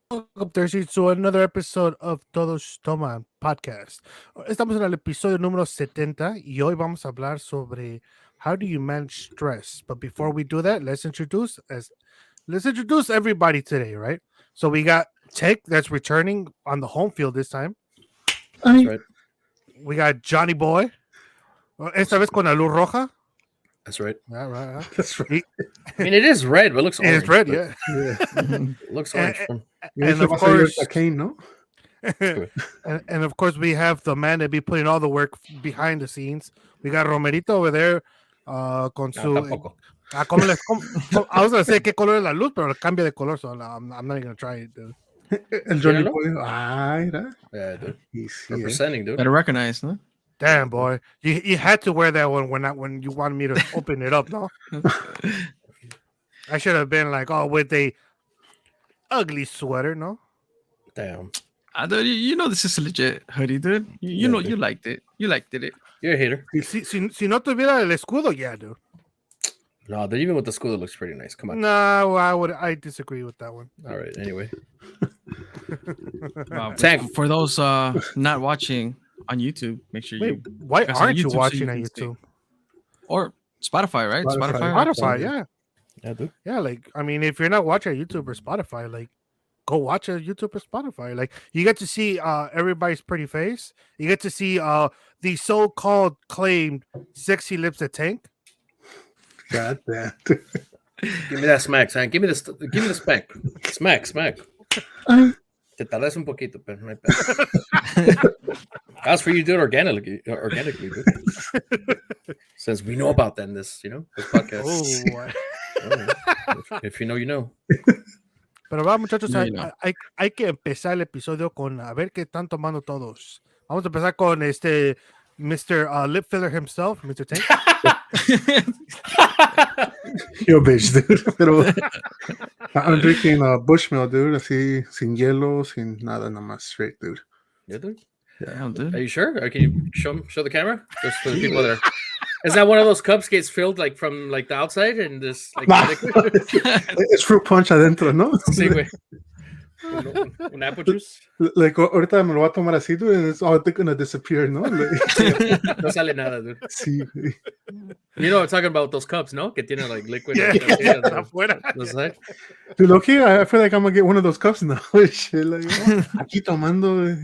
Welcome, Thursday, to another episode of Todos Toman podcast. Estamos en el episodio número 70 y hoy vamos a hablar sobre how do you manage stress. But before we do that, let's introduce everybody today, right? So we got Tech that's returning on the home field this time. That's right. We got Johnny Boy. Esta vez con la luz roja. That's right. Right. That's right. I mean, it is red, but it looks orange. It's red, yeah. It looks orange. And of course, ¿no? and of course, we have the man that be putting all the work behind the scenes. We got Romerito over there con su. I was gonna say qué color es la luz, pero cambia de color, so I'm not even gonna try it, dude. El Johnny Boy. Mira. Yeah, dude. Sí, Representing, dude. Better recognize, no? Damn, boy, you had to wear that one when you wanted me to open it up, no? I should have been like, with a ugly sweater, no? Damn. Dude, you know this is a legit hoodie, dude. You know, dude. You liked it. You liked it. You're a hater. Si no tuviera el escudo, yeah, dude. No, dude, even with the school, it looks pretty nice. Come on. No, I disagree with that one. All right, anyway. For those not watching on YouTube, make sure you. Why aren't you watching on YouTube? Or Spotify, right? Spotify, yeah. Yeah, dude. Yeah, like, I mean, if you're not watching on YouTube or Spotify, like, go watch on YouTube or Spotify. Like, you get to see everybody's pretty face. You get to see the so-called claimed sexy lips of Tank. God damn. Give me that smack, son. Give me the smack. Smack. Te tardas un poquito, pero no hay pedo. That's for you to do it organically, dude. Since we know about that in this, this podcast. If you know, you know. Pero va, muchachos, hay que empezar el episodio con a ver qué están tomando todos. Vamos a empezar con Mr. Lip Filler himself, Mr. Tank. Yo, bitch, dude. Pero I'm drinking Bushmill, dude. Así, sin hielo, sin nada, nada más straight, dude. Yeah, dude. Yeah, dude. Are you sure? Or can you show the camera? Just for the people that are. Is that one of those cups gets filled like from like the outside and this like it's fruit punch adentro, ¿no? Sí, güey. Un apple juice. Like ahorita me lo voy a tomar así, dude, and it's all gonna disappear, ¿no? Like, no sale nada, dude. Sí. You know, I'm talking about those cups, ¿no? Que tienen like liquid. Afuera. Dude, okay, I feel like I'm gonna get one of those cups now. Shit, like, aquí tomando,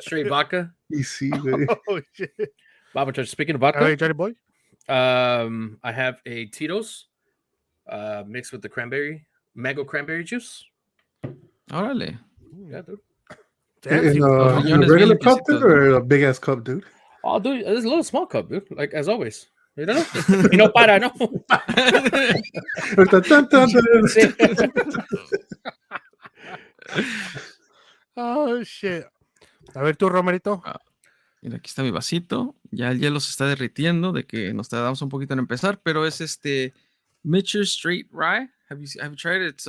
straight vodka. Y sí, güey. Oh shit. Bob, speaking of vodka, all right, Johnny Boy. I have a Tito's mixed with the mango cranberry juice. Órale. Yeah, dude. In a regular cup, dude, or a big ass cup, dude? Oh, dude, there's a little small cup, dude. Like as always. You know? Y no para, no. Oh shit. A ver tú, Romerito. Mira, aquí está mi vasito. Ya el hielo se está derritiendo de que nos tardamos un poquito en empezar, pero es Mitchell Straight Rye. Have you tried it?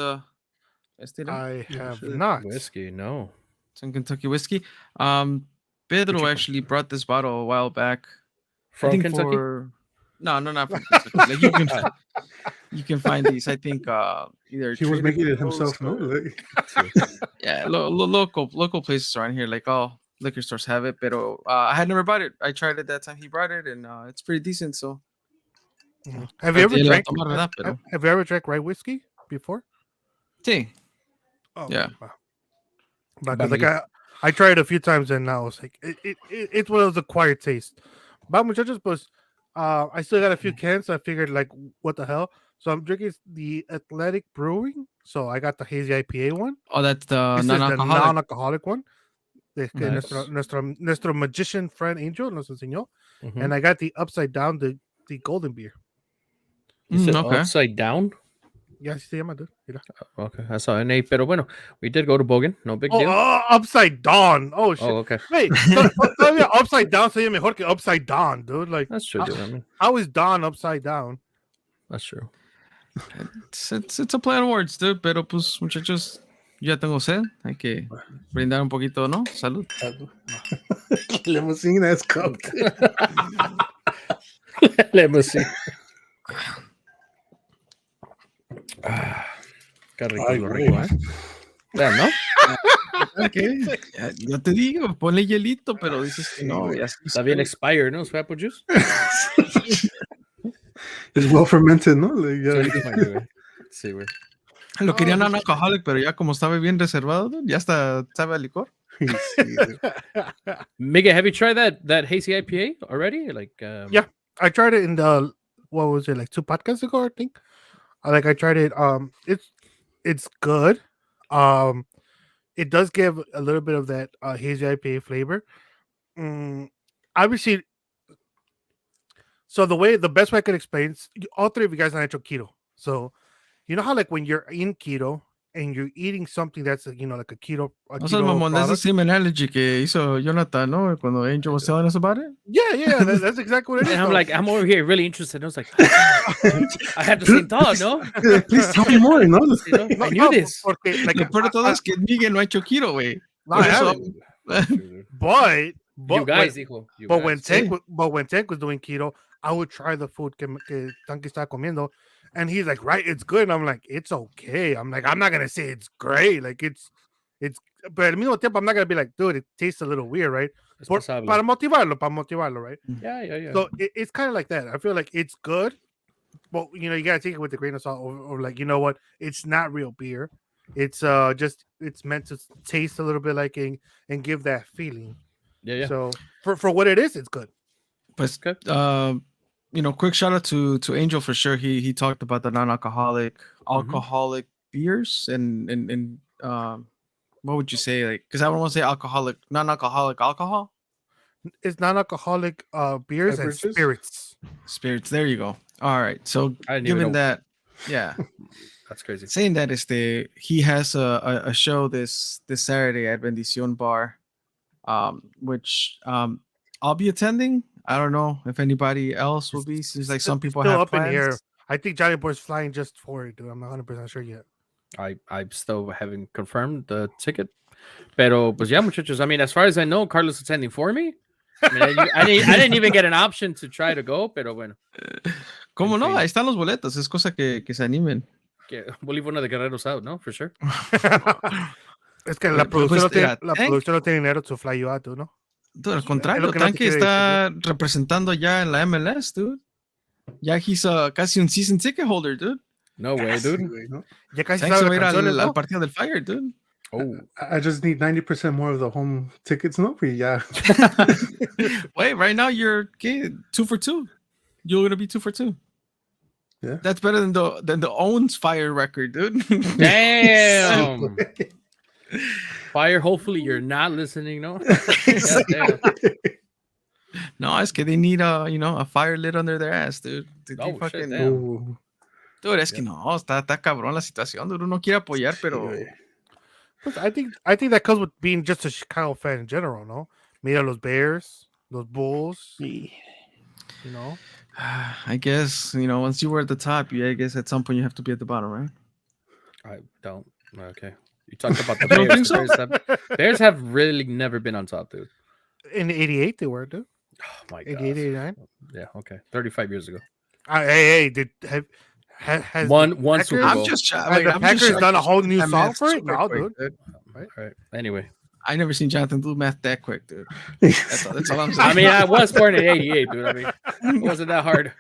It's I have not. Whiskey, no. It's in Kentucky whiskey. Pedro actually brought this bottle a while back. From Kentucky? No, not from Kentucky. Like you can find these. I think either he was making it himself, no? Like... Yeah, local places around here, like all liquor stores have it. Pero I had never bought it. I tried it that time he brought it, and it's pretty decent. So, have you ever drank rye whiskey before? Sí. Oh, yeah. Wow. But like I tried it a few times and I was like, it's one of those acquired tastes. But muchachos, pues, I still got a few cans. So I figured like, what the hell? So I'm drinking the Athletic Brewing. So I got the hazy IPA one. Oh, that's the non-alcoholic one. Nice. Nuestro magician friend Angel nos enseñó. Mm-hmm. And I got the upside down, the golden beer. You said okay. Upside down? Yeah, así se llama, dude. Mira. Okay, I saw an 8, pero bueno, we did go to Bogan, no big deal. Upside down. Oh, shit. Oh, okay. Wait, upside down sería mejor que upside down, dude. Like, that's true, dude. I mean, how is Dawn upside down? That's true. It's a play on words, dude, pero pues, muchachos, ya tengo sed. Hay que brindar un poquito, ¿no? Salud. Limousine ass cup. Limousine. Qué rico, Ay, rico, ¿eh? Damn, no? ¿Qué? Ya te digo, ponle hielito, pero dices que no. Y así Está bien expired, ¿no? Su apple juice. It's well fermented, ¿no? Like, yeah. Suena expired, güey. Sí, güey. Lo querían Oh, non-alcoholic, pero ya como estaba bien reservado, dude, ya hasta sabe a licor. Sí, dude. Miguel, have you tried that hazy IPA already? Like, Yeah, I tried it in the what was it like 2 podcasts ago? I think. I tried it. It's good. Um, it does give a little bit of that hazy IPA flavor. Obviously, so the best way I could explain, all three of you guys are natural keto. So you know how like when you're in keto and you're eating something that's like a keto O sea, mamón, that's the product. same analogy que hizo Jonathan, ¿no? Cuando Angel was telling us about it. Yeah, that's exactly what it is. and I'm though. like, I'm over here really interested. I was like, I had the same thought, no? Please tell me more, ¿no? You know? I knew this. Porque, like, Lo peor de todo es que Miguel no ha hecho keto, güey. no, Por I eso- haven't. Dude. But You guys, dijo. You But guys. when Tank was doing keto, I would try the food que Tanky estaba comiendo, and he's like, right, it's good. And I'm like, it's okay. I'm like, I'm not gonna say it's great. Like it's, but al mismo tiempo, I'm not gonna be like, dude, it tastes a little weird, right? Es Para pasable. motivarlo, right? Yeah. So it's kind of like that. I feel like it's good, but you gotta take it with a grain of salt, or like, you know what? It's not real beer. It's just it's meant to taste a little bit like and give that feeling. Yeah. So for what it is, it's good. Pues, Okay. quick shout out to Angel for sure. He talked about the non-alcoholic, alcoholic beers, and what would you say? Like, because I don't want to say alcoholic, non-alcoholic alcohol. It's non-alcoholic beers Beverages? and spirits. Spirits. There you go. All right. So I didn't even given know. that, yeah, That's crazy. saying that he has a show this Saturday at Bendición Bar, which I'll be attending. I don't know if anybody else will be. Seems like some people Still have up plans. in here. I think Johnny Boy's flying just for it, dude. I'm not 100% sure yet. I still haven't confirmed the ticket. Pero, pues ya, muchachos. I mean, as far as I know, Carlos is attending for me. I mean, I didn't even get an option to try to go, pero bueno. ¿Cómo En no? fin. Ahí están los boletos. Es cosa que se animen. We'll leave one of the guerreros out, no? For sure. Es que la Pues, producción, no tiene, mira, la Tank- producción no tiene dinero to fly you out, dude, ¿no? Dude, al Es contrario, lo que no te Tanque quiere está representando ya en la MLS, dude. Ya he's casi un season ticket holder, dude. No way, Sí, dude. güey, ¿no? Ya casi Tank se sabe va a ir las canciones, al ¿no? partido del Fire, dude. Oh. I just need 90% more of the home tickets, ¿no? Pues ya. Wait, right now you're 2 for 2. You're gonna be 2 for 2. Yeah. That's better than the Owens Fire record, dude. Damn. Fire, hopefully you're not listening, no? Goddamn. No, es que they need a fire lit under their ass, dude. Oh, shit, damn. Oh, Dude, es que no, está cabrón la situación, dude. Uno quiere apoyar, sí, pero güey. But I think that comes with being just a Chicago fan in general, ¿no? Mira los Bears, los Bulls, Sí. you know? I guess, once you were at the top, I guess at some point you have to be at the bottom, right? I don't. Okay. You talked about the You don't Bears. think so? Bears have really never been on top, dude. In 88 they were, dude. Oh my 88, god. 89. Yeah, okay. 35 years ago. Hey, has One the Super Packers- Bowl. I'm just Have the Packers done a whole new I'm song math for it? super No, quick, dude. All right. Anyway. I never seen Jonathan do math that quick, dude. That's all I'm saying. I mean, I was born in 88, dude. I mean, it wasn't that hard.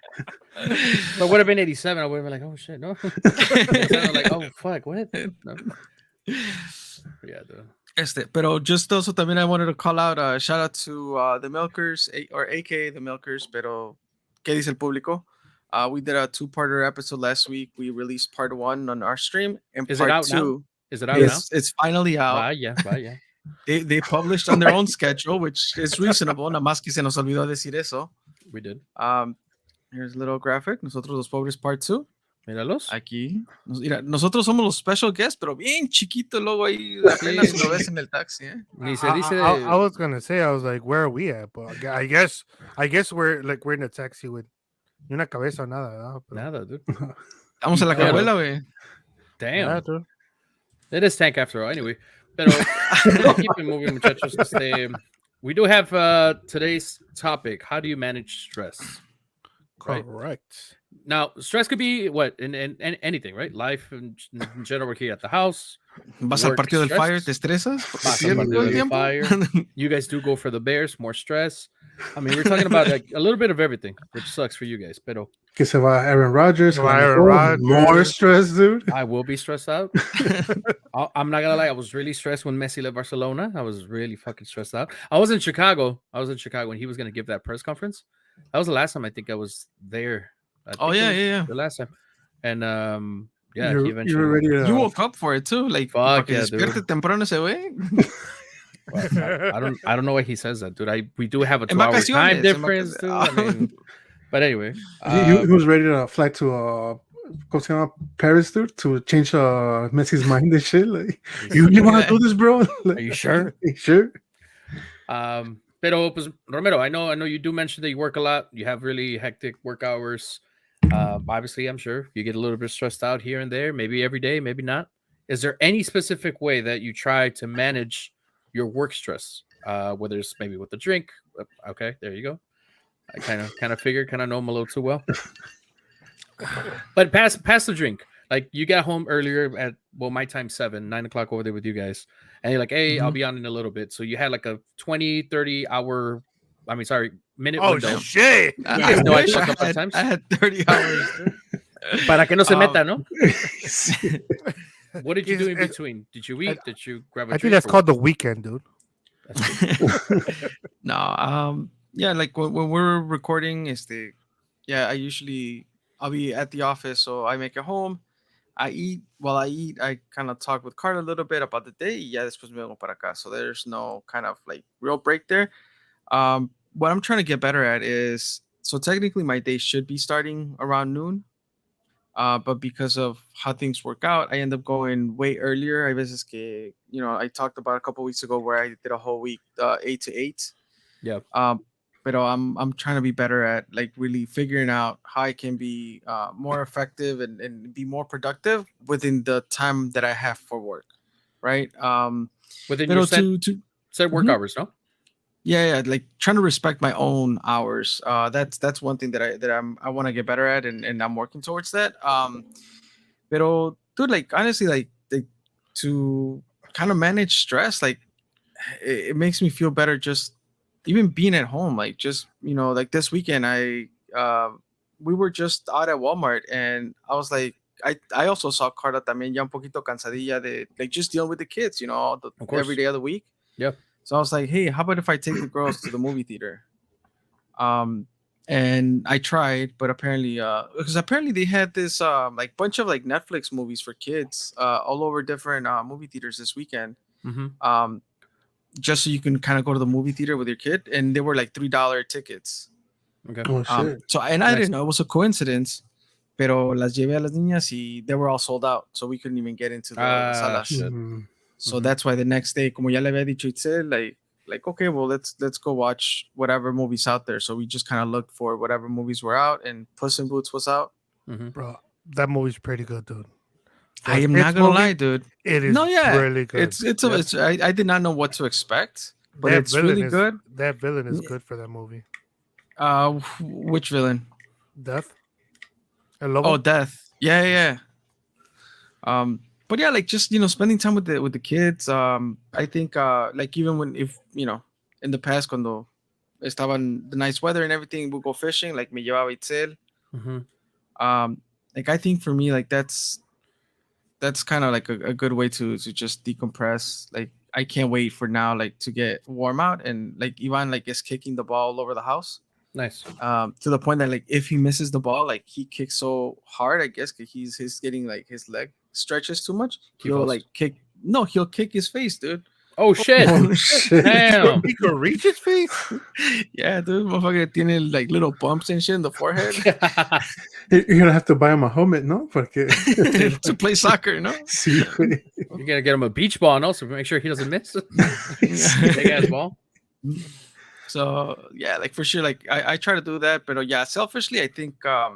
If it would have been 87, I would have been like, oh, shit, no. I'm like, oh, fuck, what? No. Yeah, dude. Pero just also también I wanted to call out, shout out to the Milkers, or AKA the Milkers, pero ¿qué dice el público? We did a 2-parter episode last week. We released part 1 on our stream, and Is it part out 2 now? Is it out it's finally now? out. Vaya. They published on their own schedule, which is reasonable. Nada más que se nos olvidó decir eso. We did. Here's a little graphic. Nosotros los pobres part 2. Míralos. Aquí. Mira, nosotros somos los special guests, pero bien chiquito el logo ahí. Apenas lo ves en el taxi, ¿eh? Ni se dice. I was gonna say, I was like, where are we at? But I guess we're in a taxi with ni una cabeza o nada, ¿no? Pero- Nada, dude. Estamos en la Pero- cajuela, güey. Damn. Yeah, dude. It is Tank after all. Anyway, pero keep it moving, muchachos. We do have today's topic. How do you manage stress? Right. Correct. Now, stress could be what in anything, right? Life in general, we're here at the house, Vas al work partido del Fire, te stress. estresas porque Vas al pierdes todo partido el del tiempo. Fire. You guys do go for the Bears, more stress. I mean, we're talking about like a little bit of everything, which sucks for you guys. Pero Que se va Aaron Rodgers. Se va and Aaron more Rodgers. stress, dude. I will be stressed out. I'm not gonna lie, I was really stressed when Messi left Barcelona. I was really fucking stressed out. I was in Chicago when he was gonna give that press conference. That was the last time I think I was there. I Oh think it yeah, was yeah. the last time. And yeah, he You're eventually ready to. You woke up for it too, like para fuck que yeah, despierte dude. temprano ese güey. Well, I don't know why he says that, dude. We do have a En 2 hour time vacaciones, difference, dude. I mean, but anyway, He was ready to fly to ¿cómo se llama? Paris, dude, to change Messi's mind and shit. Like, you want to do this, bro? Like, are you sure? Sure. Pero pues, Romero, I know you do mention that you work a lot. You have really hectic work hours. Obviously, I'm sure you get a little bit stressed out here and there, maybe every day, maybe not. Is there any specific way that you try to manage your work stress? Whether it's maybe with the drink. Okay, there you go. I kind of figured, kind of know him a little too well. But pass the drink. Like you got home earlier at my time 9 o'clock over there with you guys, and you're like, hey, I'll be on in a little bit. So you had like a 20-30 hour, minute Oh window. shit! I know I wish fucked up I sometimes. had 30 hours. Para que no se meta, no? See, What did you do in It's- between? Did you eat? Did you grab a I drink? think that's or called the weekend, dude. what? That's good. No, yeah, like when we're recording, I'll be at the office, so I make it home. I eat. While I eat, I kind of talk with Carla a little bit about the day. Yeah, después me vengo para acá. So there's no kind of like real break there. What I'm trying to get better at is, so technically my day should be starting around noon. But because of how things work out, I end up going way earlier. I veces que, I talked about a couple weeks ago where I did a whole week, 8 to 8. Yeah. But I'm trying to be better at like really figuring out how I can be more effective and be more productive within the time that I have for work, right? Within Pero your set work Mhm. hours, no? Yeah, like trying to respect my own hours. That's one thing that I want to get better at, and I'm working towards that. Pero dude, like honestly, like to kind of manage stress, like it makes me feel better just even being at home. Like just like this weekend, we were just out at Walmart, and I was like. I also saw Carla también ya un poquito cansadilla de like just dealing with the kids, Of course. every day of the week. Yeah. So I was like, hey, how about if I take the girls to the movie theater? And I tried, but apparently, because apparently they had this like bunch of like Netflix movies for kids all over different movie theaters this weekend. Mm-hmm. Just so you can kind of go to the movie theater with your kid, and they were like $3 tickets. Okay. Oh shit. So I Nice. didn't know it was a coincidence, pero las llevé a las niñas y they were all sold out, so we couldn't even get into the salas. Shit. Mm. So Mhm. that's why the next day, como ya le había dicho Itzel, like okay, well let's go watch whatever movies out there. So we just kind of looked for whatever movies were out, and Puss in Boots was out. Mm-hmm. Bro, that movie's pretty good, dude. I am It's not gonna movie, lie, dude. It is No, yeah, really good. I did not know what to expect, but That it's villain really is- good. That villain is good for that movie. Which villain? Death. El Lobo? Oh, Death. Yeah. But yeah, like just spending time with the kids. I think like even when if in the past cuando estaban the nice weather and everything, we go fishing. Like me llevaba Itzel. Mm-hmm. Like I think for me, like that's kind of like a good way to just decompress. Like I can't wait for now, like to get warm out, and like Ivan like is kicking the ball all over the house. Nice. To the point that like if he misses the ball, like he kicks so hard, I guess he's getting like his leg stretches too much. He'll falls. like kick. No, he'll kick his face, dude. Oh shit! Oh shit. Damn. He could reach his face? Yeah, dude, motherfucker tiene like little bumps and shit in the forehead You're gonna have to buy him a helmet, no? Porque to play soccer, no? sí, güey. You gotta get him a beach ball and also make sure he doesn't miss. Big ass ball. So yeah, like for sure, like I try to do that, but yeah, selfishly, I think I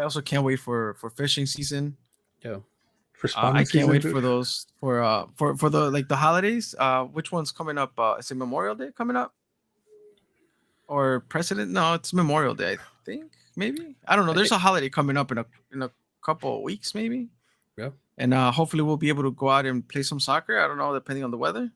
also can't wait for fishing season. Yeah. For I spawning can't season, wait dude. for those for the like the holidays. Which one's coming up? Is it Memorial Day coming up? Or President? No, it's Memorial Day. I think maybe. I don't know. There's a holiday coming up in a couple of weeks, maybe. Yeah. and hopefully we'll be able to go out and play some soccer. I don't know, depending on the weather.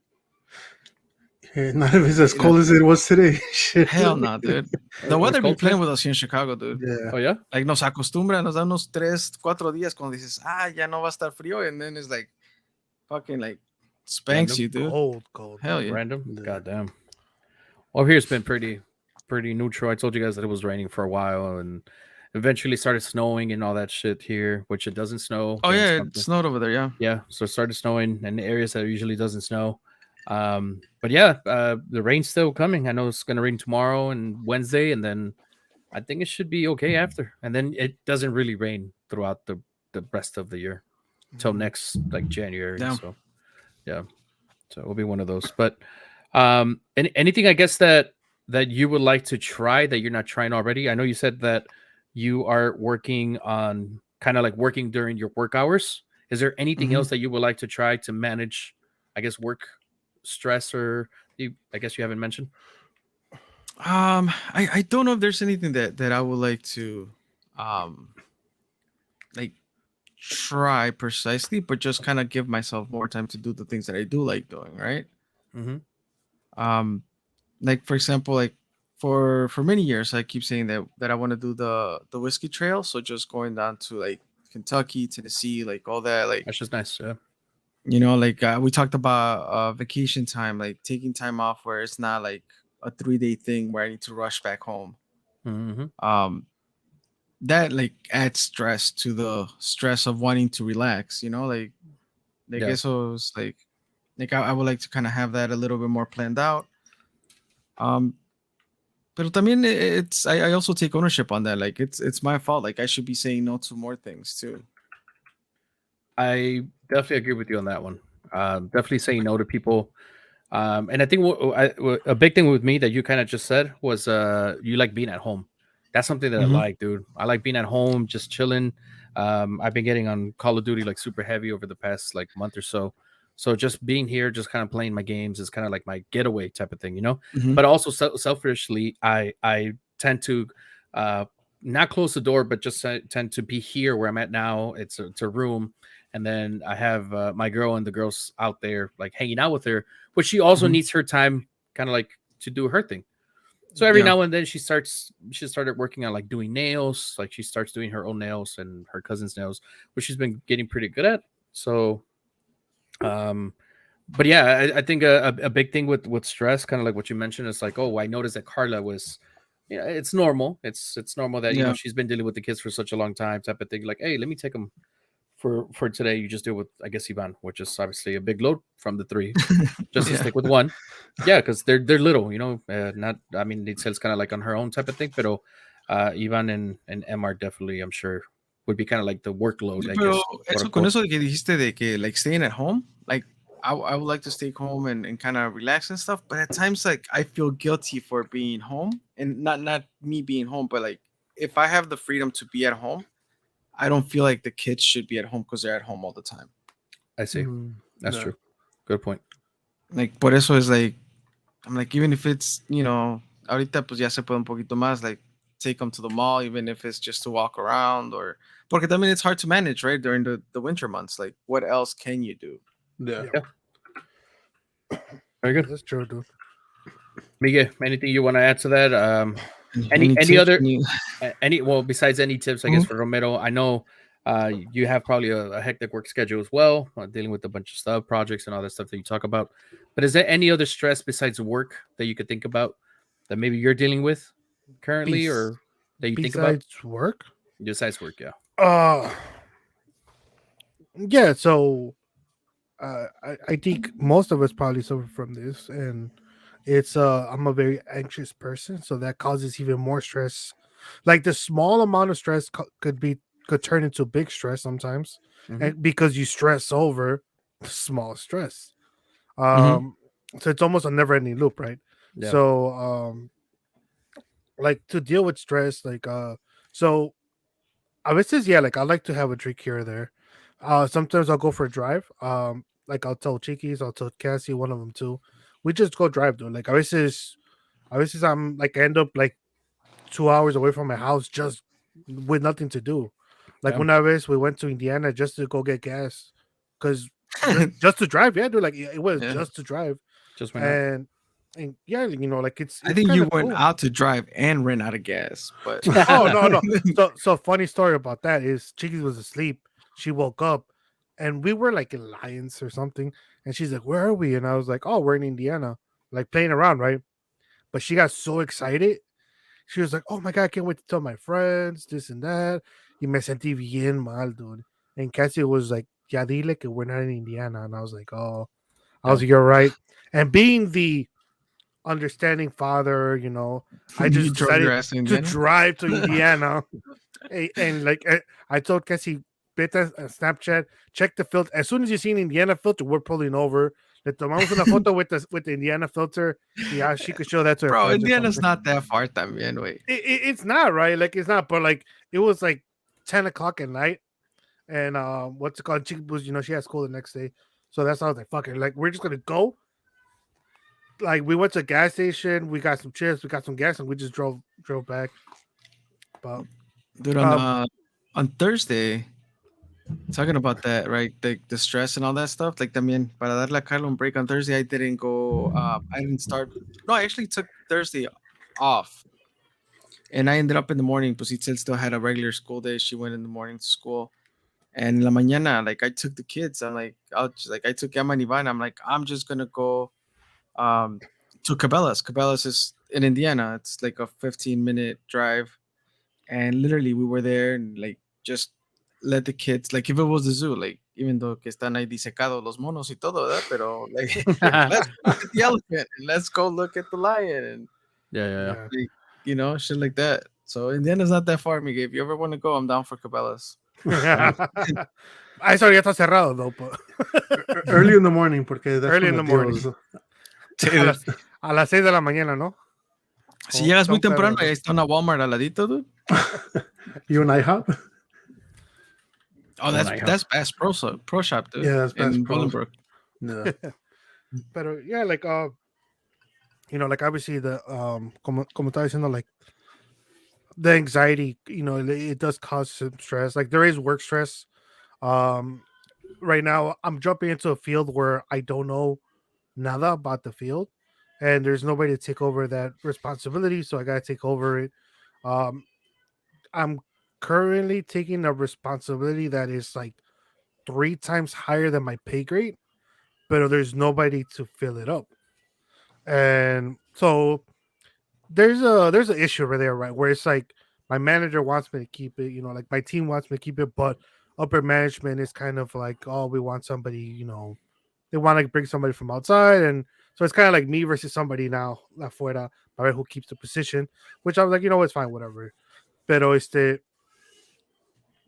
Not if it's as cold as it was today. Shit. Hell no, dude. The weather be playing with us here in Chicago, dude. Yeah. Oh yeah. Like nos acostumbra, nos da unos 3, 4 días cuando dices, ya no va a estar frío, and then it's like fucking like spanks you, dude. Cold. Hell yeah. Random. Yeah. Goddamn. Well, here's been pretty neutral. I told you guys that it was raining for a while, and eventually started snowing and all that shit here, which it doesn't snow. Oh when yeah, something- it snowed over there, yeah. Yeah, so it started snowing in the areas that it usually doesn't snow. But yeah, the rain's still coming. I know it's gonna rain tomorrow and Wednesday, and then I think it should be okay after. And then it doesn't really rain throughout the rest of the year till next like January. Yeah. So yeah, so it'll be one of those. But anything I guess that you would like to try that you're not trying already? I know you said that you are working on kind of like working during your work hours. Is there anything else that you would like to try to manage, I guess, work stress, or I guess you haven't mentioned? I don't know if there's anything that I would like to like try precisely, but just kind of give myself more time to do the things that I do like doing, right? Like for example, like for many years I keep saying that I want to do the whiskey trail, so just going down to like Kentucky, Tennessee, like all that, like That's just nice. Yeah. you know, like we talked about vacation time, like taking time off where it's not like a 3-day thing where I need to rush back home. That like adds stress to the stress of wanting to relax, you know, like Yeah. eso is like I would like to kind of have that a little bit more planned out. But también it's I also take ownership on that. Like it's my fault. Like I should be saying no to more things too. I definitely agree with you on that one. Definitely saying no to people. And I think a big thing with me that you kind of just said was you like being at home. That's something that I like, dude. I like being at home, just chilling. I've been getting on Call of Duty like super heavy over the past like month or so. So just being here, just kind of playing my games is kind of like my getaway type of thing, you know. But also selfishly, I tend to not close the door, but just tend to be here where I'm at now. It's a room, and then I have my girl and the girls out there like hanging out with her, but she also needs her time, kind of like to do her thing. So every now and then she started working on like doing nails, like she starts doing her own nails and her cousin's nails, which she's been getting pretty good at. So but yeah, I think a big thing with stress, kind of like what you mentioned, is like, oh, I noticed that Carla was, it's normal. It's normal that you know she's been dealing with the kids for such a long time, type of thing. Like, hey, let me take them for today. You just deal with, I guess, Ivan, which is obviously a big load from the three. Just to stick with one, yeah, because they're little, you know. Not, I mean, it's kind of like on her own type of thing. But Ivan and Em are definitely, I'm sure, would be kind of like the workload. I Pero guess, eso con eso de que dijiste de que like staying at home, like I would like to stay home and kind of relax and stuff, but at times like I feel guilty for being home, and not me being home, but like if I have the freedom to be at home, I don't feel like the kids should be at home because they're at home all the time. I see. That's true. Good point. Like por eso is like I'm like, even if it's, you know, ahorita pues ya se puede un poquito más, like take them to the mall, even if it's just to walk around, or porque I mean it's hard to manage, right, during the winter months. Like what else can you do? Yeah. Very good. That's true, dude. Miguel, anything you want to add to that? Any tips, other well, besides any tips, I guess, for Romero? I know you have probably a hectic work schedule as well, dealing with a bunch of stuff, projects, and all that stuff that you talk about. But is there any other stress besides work that you could think about that maybe you're dealing with currently, or that you think about Besides work? besides work? Yeah. Yeah. So, I think most of us probably suffer from this, and it's I'm a very anxious person, so that causes even more stress. Like the small amount of stress could turn into big stress sometimes, and because you stress over the small stress. So it's almost a never-ending loop, right? Yeah. So like to deal with stress, like so I would say, yeah, like I like to have a drink here or there. Sometimes I'll go for a drive. Like I'll tell Chiquis, I'll tell Cassie, one of them too. We just go drive, dude. Like I was I'm like I end up like 2 hours away from my house just with nothing to do. Like Yeah. one of us, we went to Indiana just to go get gas because just to drive, yeah, dude. Like it was Yeah. just to drive, Just went out. and yeah, you know, like it's. I think you kinda went cool. out to drive and ran out of gas, but Oh no. So funny story about that is Chiquis was asleep. She woke up, and we were like in Alliance or something, and she's like, "Where are we?" And I was like, "Oh, we're in Indiana, like playing around, right?" But she got so excited. She was like, "Oh my god, I can't wait to tell my friends this and that." Y me sentí bien mal, dude. And Cassie was like, "Ya dile que we're not in Indiana," and I was like, "Oh." I was No. like, "You're right." And being the understanding father, you know, I you just drove your decided ass to to Indiana. drive to Indiana. And like I told Cassie, beta Snapchat, check the filter. As soon as you see an Indiana filter, we're pulling over. Le tomamos una foto with the Indiana filter. Yeah, she could show that to her Bro, friends or Indiana's something. not that far también, wait. It's not right. Like it's not, but like it was like 10 o'clock at night, and what's it called? She was, you know, she had school the next day, so that's how I was like, fuck it. Like we're just gonna go. Like we went to a gas station, we got some chips, we got some gas, and we just drove back. But Dude, um, on Thursday, talking about that, right? The stress and all that stuff. Like también para darle a Carlo un break on Thursday, I didn't go. I didn't start. No, I actually took Thursday off, and I ended up in the morning. Pues Itzel still had a regular school day. She went in the morning to school, and en la mañana, like I took the kids. I'm like, I took Emma and Ivan. I'm like, I'm just gonna go um to Cabela's. Cabela's is in Indiana. It's like a 15-minute drive, and literally we were there and like just let the kids, like if it was the zoo, like even though que están ahí disecados los monos y todo, ¿verdad? Pero like let's go look at the elephant and let's go look at the lion and Yeah. like, you know, shit like that. So Indiana's not that far, Miguel. If you ever want to go, I'm down for Cabela's. Eso ya está cerrado though. But Early in the morning, porque that's Early when in the the morning. deals. a las 6 de la mañana, ¿no? Si llegas muy Don't tell temprano, them. ahí está una Walmart al ladito, dude. You and IHOP? Oh, that's Bass Pro Shop, dude. Yeah, that's Bass in Pro. Bolingbrook. No. But yeah, like you know, like obviously the como estaba diciendo, like the anxiety, you know, it does cause some stress. Like there is work stress. Right now I'm jumping into a field where I don't know nada about the field, and there's nobody to take over that responsibility, so I gotta take over it. Um, I'm currently taking a responsibility that is like 3 times higher than my pay grade, but there's nobody to fill it up. And so there's an issue over there, right? Where it's like my manager wants me to keep it, you know, like my team wants me to keep it, but upper management is kind of like, oh, we want somebody, you know, they want to bring somebody from outside, and so it's kind of like me versus somebody now afuera, right, who keeps the position, which I was like, you know, it's fine, whatever. Pero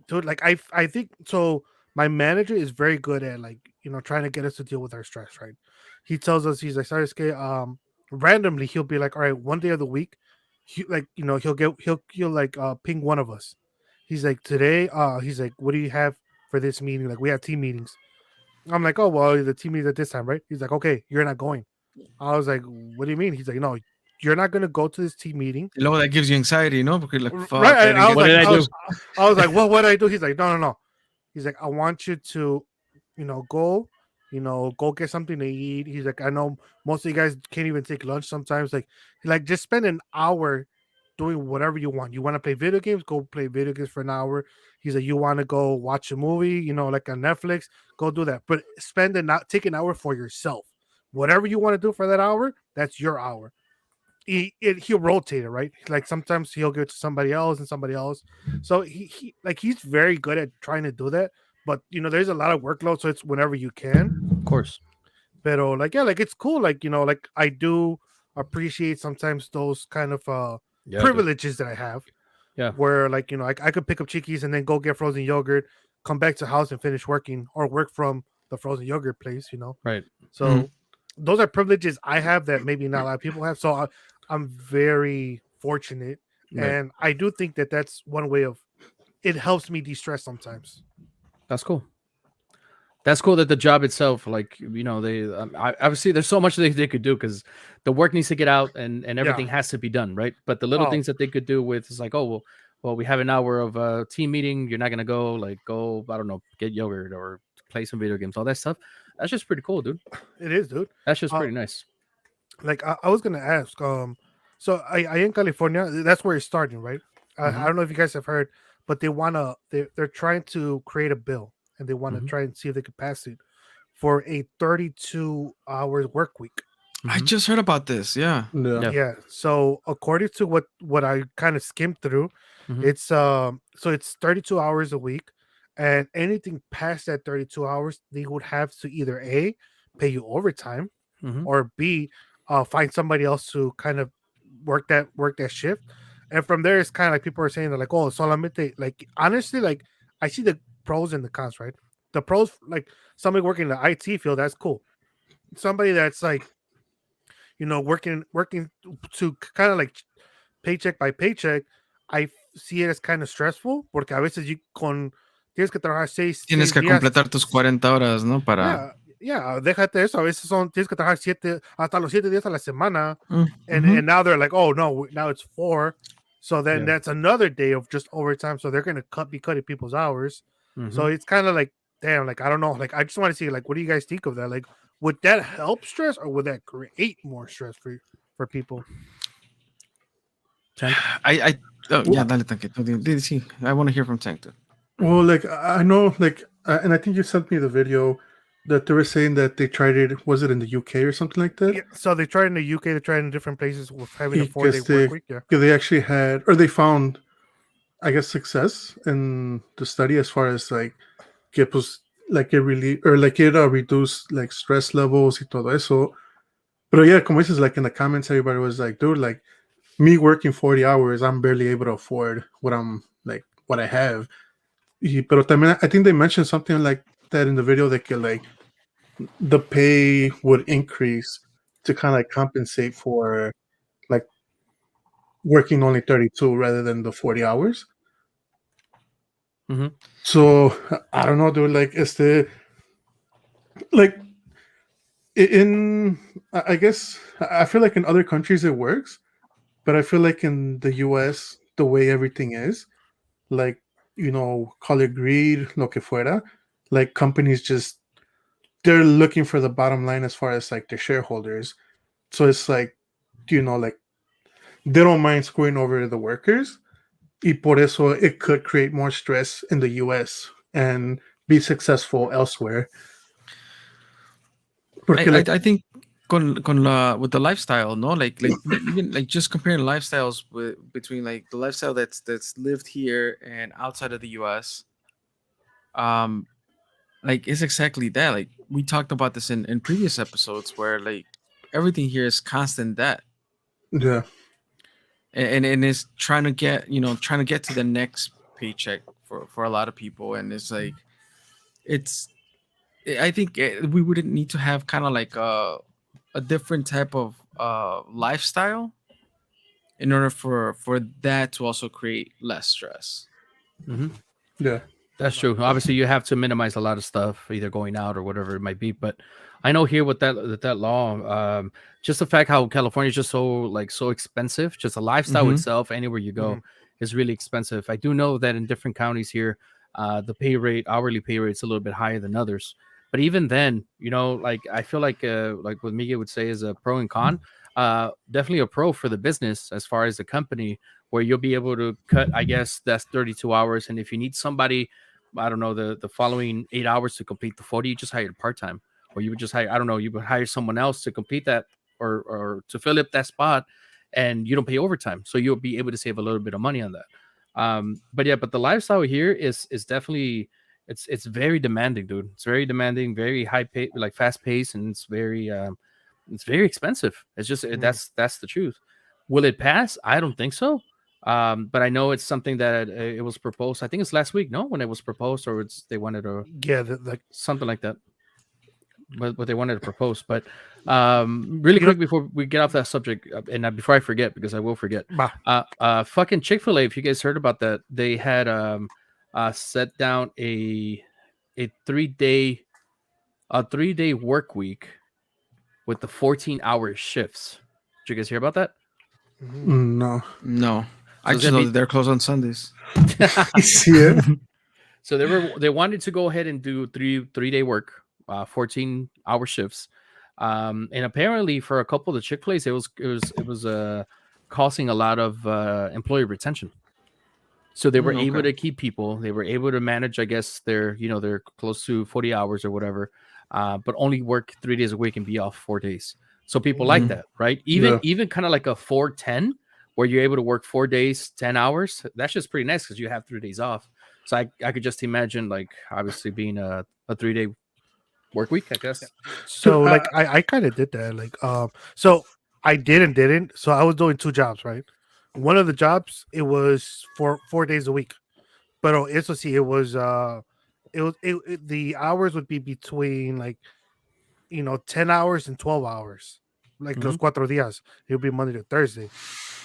dude, like I think so. My manager is very good at, like, you know, trying to get us to deal with our stress. Right? He tells us, he's like, "Sorry, Skate." Randomly he'll be like, "All right, one day of the week, like, you know, he'll like ping one of us. He's like, "Today, he's like, what do you have for this meeting? Like, we have team meetings." I'm like, "Oh well, the team meetings at this time, right?" He's like, "Okay, you're not going." I was like, "What do you mean?" He's like, "No, you're not gonna go to this team meeting." Y luego that gives you anxiety, no? Because like, fuck, Right? I didn't I get was like, did I do? I was like, what did I do? He's like, no. He's like, I want you to, you know, go get something to eat. He's like, I know most of you guys can't even take lunch sometimes. Like just spend an hour doing whatever you want. You want to play video games, go play video games for an hour. He's like, you want to go watch a movie, you know, like on Netflix, go do that. But take an hour for yourself. Whatever you want to do for that hour, that's your hour. He'll rotate it, right? Like sometimes he'll give it to somebody else and somebody else. So he's very good at trying to do that. But you know, there's a lot of workload, so it's whenever you can. Of course. But like, yeah, like it's cool. Like, you know, like I do appreciate sometimes those kind of Yeah, privileges that I have. Yeah. Where, like, you know, I could pick up Chickies and then go get frozen yogurt, come back to the house and finish working, or work from the frozen yogurt place, you know. Right. So those are privileges I have that maybe not a lot of people have. So I'm very fortunate, Right. and I do think that that's one way of it helps me de-stress sometimes. That's cool. That's cool that the job itself, like, you know, they obviously there's so much they could do because the work needs to get out and everything has to be done, right? But the little things that they could do with is like, oh, well, we have an hour of a team meeting. You're not gonna go, like, I don't know, get yogurt or play some video games, all that stuff. That's just pretty cool, dude. It is, dude. That's just Uh, pretty nice. like I was gonna ask, so I in California, that's where it's starting, right? I don't know if you guys have heard, but they're trying to create a bill, and they want to try and see if they can pass it for a 32 hours work week. I just heard about this. Yeah. Yeah. Yeah. So according to what I kind of skimmed through, it's so it's 32 hours a week, and anything past that 32 hours, they would have to either A, pay you overtime, or B, find somebody else to kind of work that shift. And from there, it's kind of like people are saying, they're like, oh, solamente, like, honestly, like, I see the pros and the cons, right? The pros, like, somebody working in the IT field, that's cool. Somebody that's like, working to kind of like paycheck by paycheck, I see it as kind of stressful, porque a veces tienes que trabajar Tienes seis que días. completar tus 40 horas, ¿no? Para. Yeah, déjate eso. A veces tienes que trabajar hasta los 7 días a la semana. Mm, And now they're like, oh no, now it's 4. So then Yeah. that's another day of just overtime. So they're gonna be cutting people's hours. So it's kind of like, damn, like I don't know. Like I just want to see, like, what do you guys think of that? Like, would that help stress, or would that create more stress for people? I yeah, dale, Tanquito. Sí, I want to hear from Tank too. Well, like I know, like, and I think you sent me the video that they were saying that they tried it. Was it in the UK or something like that? Yeah, so they tried in the UK, they tried in different places with having a 4-day Because work week. Yeah. they actually had, or they found, I guess, success in the study as far as like que pues like it really, or like it reduced like stress levels y todo eso. But yeah, como dices, like in the comments, everybody was like, dude, like me working 40 hours, I'm barely able to afford what I have. Pero también, I think they mentioned something like that in the video, that like the pay would increase to kind of like compensate for like working only 32 rather than the 40 hours. So I don't know, dude. Like, like I guess I feel like in other countries it works, but I feel like in the US, the way everything is, like, call it greed, lo que fuera, like companies just, they're looking for the bottom line as far as like the shareholders. So it's like, like they don't mind screwing over the workers. Y por eso it could create more stress in the US and be successful elsewhere. I think with the lifestyle, no, like even like just comparing lifestyles between like the lifestyle that's lived here and outside of the US, like it's exactly that. Like we talked about this in previous episodes, where like everything here is constant debt. Yeah. And it's trying to get to the next paycheck for a lot of people, and it's like I think we wouldn't need to have kind of like a different type of lifestyle in order for that to also create less stress. Yeah, that's true. Obviously, you have to minimize a lot of stuff, either going out or whatever it might be. But I know here with that law, just the fact how California is just so expensive, just the lifestyle itself, anywhere you go, is really expensive. I do know that in different counties here, the hourly pay rate is a little bit higher than others. But even then, like I feel like what Miguel would say is a pro and con. Definitely a pro for the business as far as the company, where you'll be able to cut, I guess that's 32 hours. And if you need somebody, I don't know, the following 8 hours to complete the 40, you just hire part-time, or you would just hire, I don't know, you would hire someone else to complete that or to fill up that spot, and you don't pay overtime. So you'll be able to save a little bit of money on that. But the lifestyle here is definitely, it's very demanding, dude. It's very demanding, very high pay, like fast pace, and it's very expensive. It's just that's the truth. Will it pass? I don't think so. But I know it's something that it was proposed. I think it's last week, no, when it was proposed, or they wanted to, something like that. But they wanted to propose. But really quick before we get off that subject, and before I forget, because I will forget, fucking Chick-fil-A. If you guys heard about that, they had set down a 3-day work week with the 14-hour shifts. Did you guys hear about that? No. I just know that they're closed on Sundays. Yeah. So they wanted to go ahead and do 3 day work, 14-hour shifts. And apparently for a couple of the Chick-fil-A's, it was causing a lot of employee retention. So they were able to keep people. They were able to manage, I guess, they're close to 40 hours or whatever, but only work 3 days a week and be off 4 days. So people like that, right? Even kind of like a 4-10, where you're able to work 4 days, 10 hours. That's just pretty nice because you have 3 days off. So I could just imagine, like, obviously being a 3 day work week, I guess. So like I kind of did that. Like so I didn't. So I was doing 2 jobs, right? One of the jobs, it was for 4 days a week. But eso sí, the hours would be between like 10 hours and 12 hours. Like los 4 días. It would be Monday to Thursday.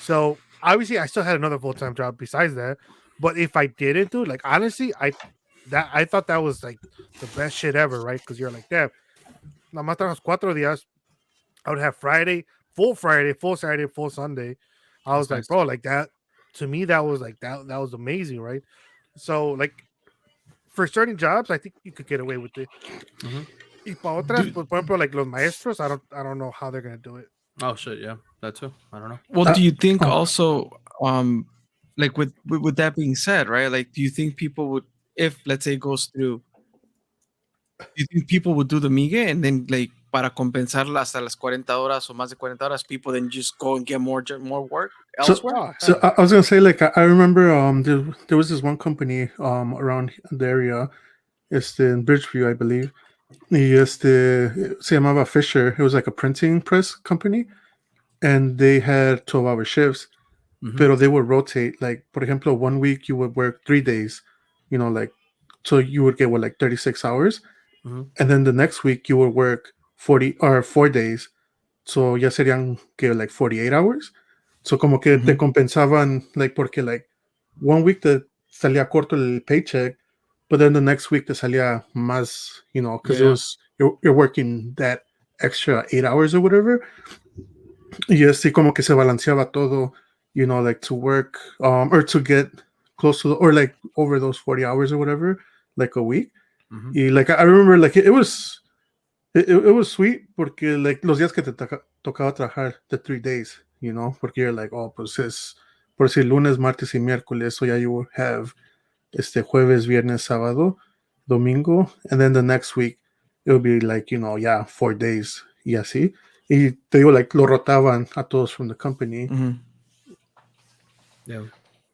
So obviously I still had another full-time job besides that. But if I didn't do it, like honestly, I thought that was like the best shit ever, right? Because you're like, damn, nada más trabajas 4 días. I would have Friday, full Saturday, full Sunday. I was like, nice. bro, like that. To me, that was like that was amazing, right? So like for certain jobs, I think you could get away with it. Y para otras, pues, por ejemplo, like los maestros, I don't know how they're gonna do it. Oh shit, yeah, that too. I don't know. Well, do you think also, like with that being said, right? Like, do you think people would, if let's say it goes through, do you think people would do the migue and then like para compensar hasta las 40 horas o más de 40 horas, people then just go and get more work elsewhere? So I was gonna say, like, I remember there was this one company around the area, in Bridgeview, I believe. Y se llamaba Fisher. It was like a printing press company, and they had 12-hour shifts, pero they would rotate. Like, por ejemplo, 1 week you would work 3 days, like, so you would get like 36 hours, and then the next week you would work 40 or 4 days, so ya serían que like 48 hours. So como que te compensaban, like, porque like 1 week te salía corto el paycheck, but then the next week te salía más, because it was you're working that extra 8 hours or whatever. Y así como que se balanceaba todo, like to work or to get close to or like over those 40 hours or whatever, like a week. Y like I remember, like it was sweet porque like los días que te tocaba trabajar the 3 days, porque you're like, oh, pues es por si lunes, martes y miércoles, so yeah, you will have jueves, viernes, sábado, domingo, and then the next week it would be like 4 days y así. Y te digo, like, lo rotaban a todos from the company. Yeah.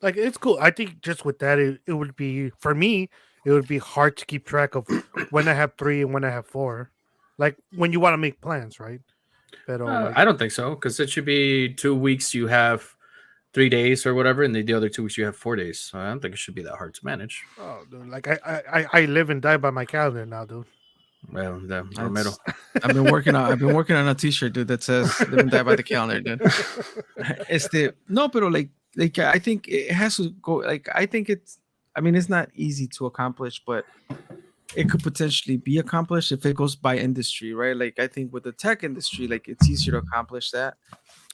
Like, it's cool. I think just with that, it would be, for me, it would be hard to keep track of when I have 3 and when I have 4. Like, when you want to make plans, right? But, I don't think so, because it should be 2 weeks you have 3 days or whatever, and the other 2 weeks you have 4 days. So I don't think it should be that hard to manage. Oh, dude, like I live and die by my calendar now, dude. Well, I've been working on a t-shirt, dude, that says "Live and die by the calendar," dude. No, pero like I think it has to go. Like, I think it's not easy to accomplish, but it could potentially be accomplished if it goes by industry, right? Like, I think with the tech industry, like, it's easier to accomplish that.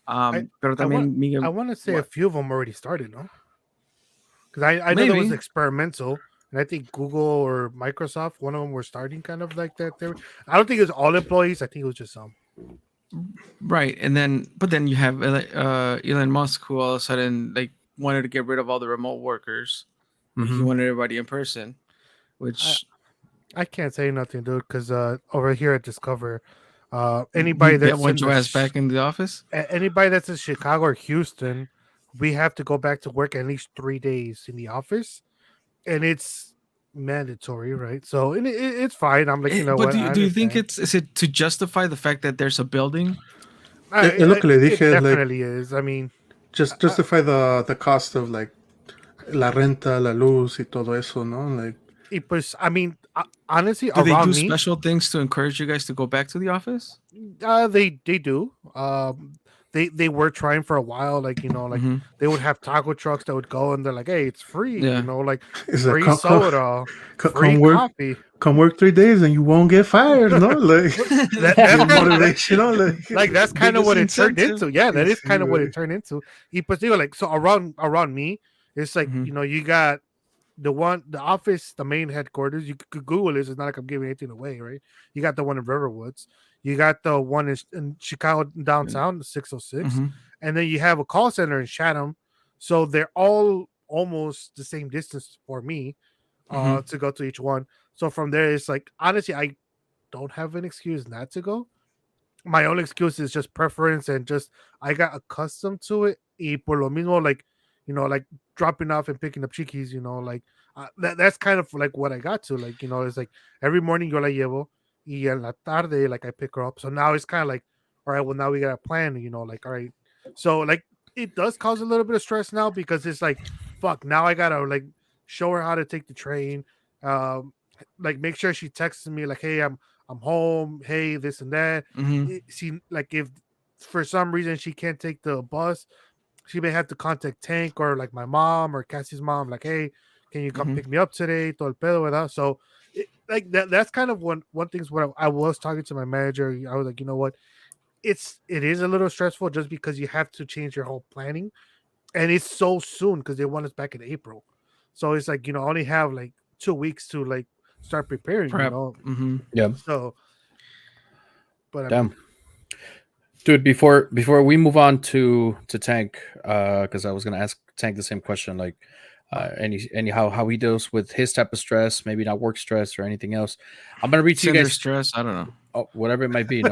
I want to say a few of them already started, no? Because I know that was experimental, and I think Google or Microsoft, one of them were starting kind of like that. I don't think it was all employees. I think it was just some. Right, but then you have Elon Musk, who all of a sudden like wanted to get rid of all the remote workers. He wanted everybody in person, which I can't say nothing, dude, because over here at Discover, anybody that wants your ass back in the office, anybody that's in Chicago or Houston, we have to go back to work at least 3 days in the office, and it's mandatory, right? So it's fine. I'm like, but do you think is it to justify the fact that there's a building? It definitely is. I mean, just justify the cost of like la renta, la luz, y todo eso, no? Like, I mean, honestly, do they do special things to encourage you guys to go back to the office? They do. They were trying for a while, like they would have taco trucks that would go, and they're like, "Hey, it's free," like free soda, free coffee. Come work 3 days and you won't get fired, no? Like that's motivational. Like that's kind of what it turned into. Yeah, that is kind of what it turned into. Like, so around me, it's like you got the office, the main headquarters. You could Google this. It's not like I'm giving anything away, right? You got the one in Riverwoods. You got the one in Chicago downtown, the 606, Mm-hmm. and then you have a call center in Chatham. So they're all almost the same distance for me to go to each one. So from there, it's like honestly, I don't have an excuse not to go. My only excuse is just preference and just I got accustomed to it. Y por lo mismo, like like dropping off and picking up chiquis, like that's kind of like what I got to. Like, it's like every morning yo la llevo y en la tarde, like I pick her up. So now it's kind of like, all right, well, now we got a plan, like, all right. So like it does cause a little bit of stress now because it's like, fuck, now I gotta like show her how to take the train. Um, like make sure she texts me like, hey, I'm home. Hey, this and that. Mm-hmm. She like if for some reason she can't take the bus, she may have to contact Tank or like my mom or Cassie's mom. Like, hey, can you come Mhm. pick me up today? Todo el pedo, ¿verdad? So, like that's kind of one thing's what I was talking to my manager. I was like, you know what, it is a little stressful just because you have to change your whole planning, and it's so soon because they want us back in April. So it's like I only have like 2 weeks to like start preparing. Prep. Mm-hmm. Yeah. So, but I Damn. mean, Dude, before we move on to Tank, because I was gonna ask Tank the same question, like any how he deals with his type of stress, maybe not work stress or anything else. I'm gonna read to you Cinder guys stress. I don't know. whatever it might be,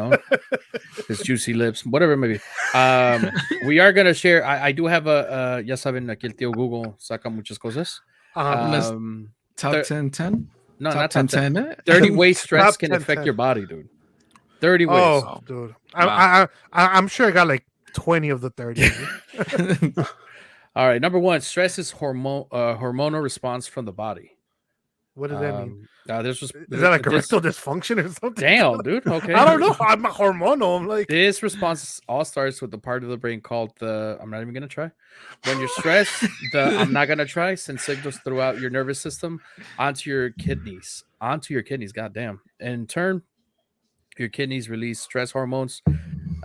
his juicy lips, whatever it may be. We are gonna share. I do have a ya saben aquí el tío Google saca muchas cosas. Let's- Top thir- 10. No, Top not 10, top 10. 10. 30 ways stress Top can 10, affect 10. your body, dude. 30 ways. oh, dude, I'm sure I got like 20 of the 30. All right, number one, stress is hormonal response from the body. What does that mean? There's just Is that like this, erectile dysfunction or something? damn, dude. Okay, I don't know. I'm a hormonal. I'm like, This response all starts with the part of the brain called the I'm not even gonna try. When you're stressed, the I'm not gonna try sends signals throughout your nervous system onto your kidneys. Goddamn. In turn, your kidneys release stress hormones.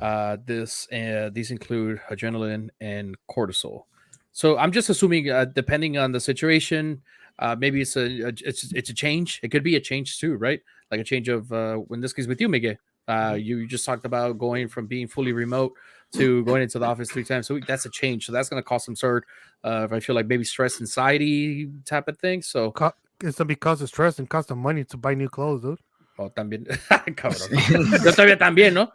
These include adrenaline and cortisol. So I'm just assuming, depending on the situation, maybe it's a change. It could be a change too, right? Like a change of in this case with you, Miguel. You just talked about going from being fully remote to going into the office 3 times a week. That's a change. So that's going to cause some sort of, I feel like maybe stress, anxiety type of thing. So it's because of stress and cost of money to buy new clothes, dude. oh, también. Cabrón. Yo todavía también, ¿no?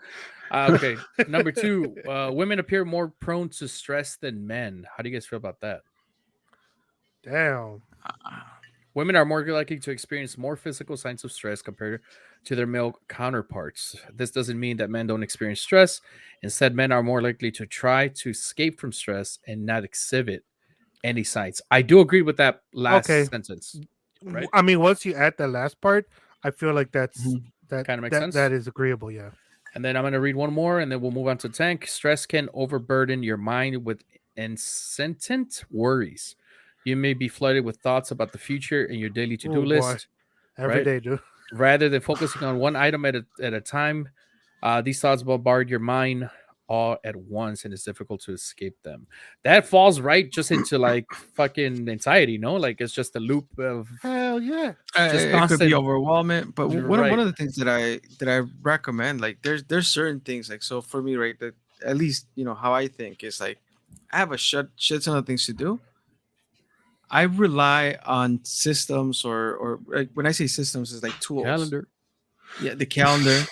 Okay. Number 2, women appear more prone to stress than men. How do you guys feel about that? Damn. Women are more likely to experience more physical signs of stress compared to their male counterparts. This doesn't mean that men don't experience stress. Instead, men are more likely to try to escape from stress and not exhibit any signs. I do agree with that last sentence. Right? I mean, once you add that last part, I feel like that kind of makes sense. That is agreeable, yeah. And then I'm going to read one more, and then we'll move on to Tank. Stress can overburden your mind with incessant worries. You may be flooded with thoughts about the future and your daily to-do list. Every day, dude. Rather than focusing on one item at a time, these thoughts bombard your mind all at once, and it's difficult to escape them. That falls right just into like fucking anxiety, no? Like it's just a loop of hell yeah. It could be overwhelming, but one of the things that I recommend, like there's certain things, like so for me, right, that at least how I think is like I have a shit ton of things to do. I rely on systems or like, when I say systems, it's like tools. Calendar. Yeah, the calendar,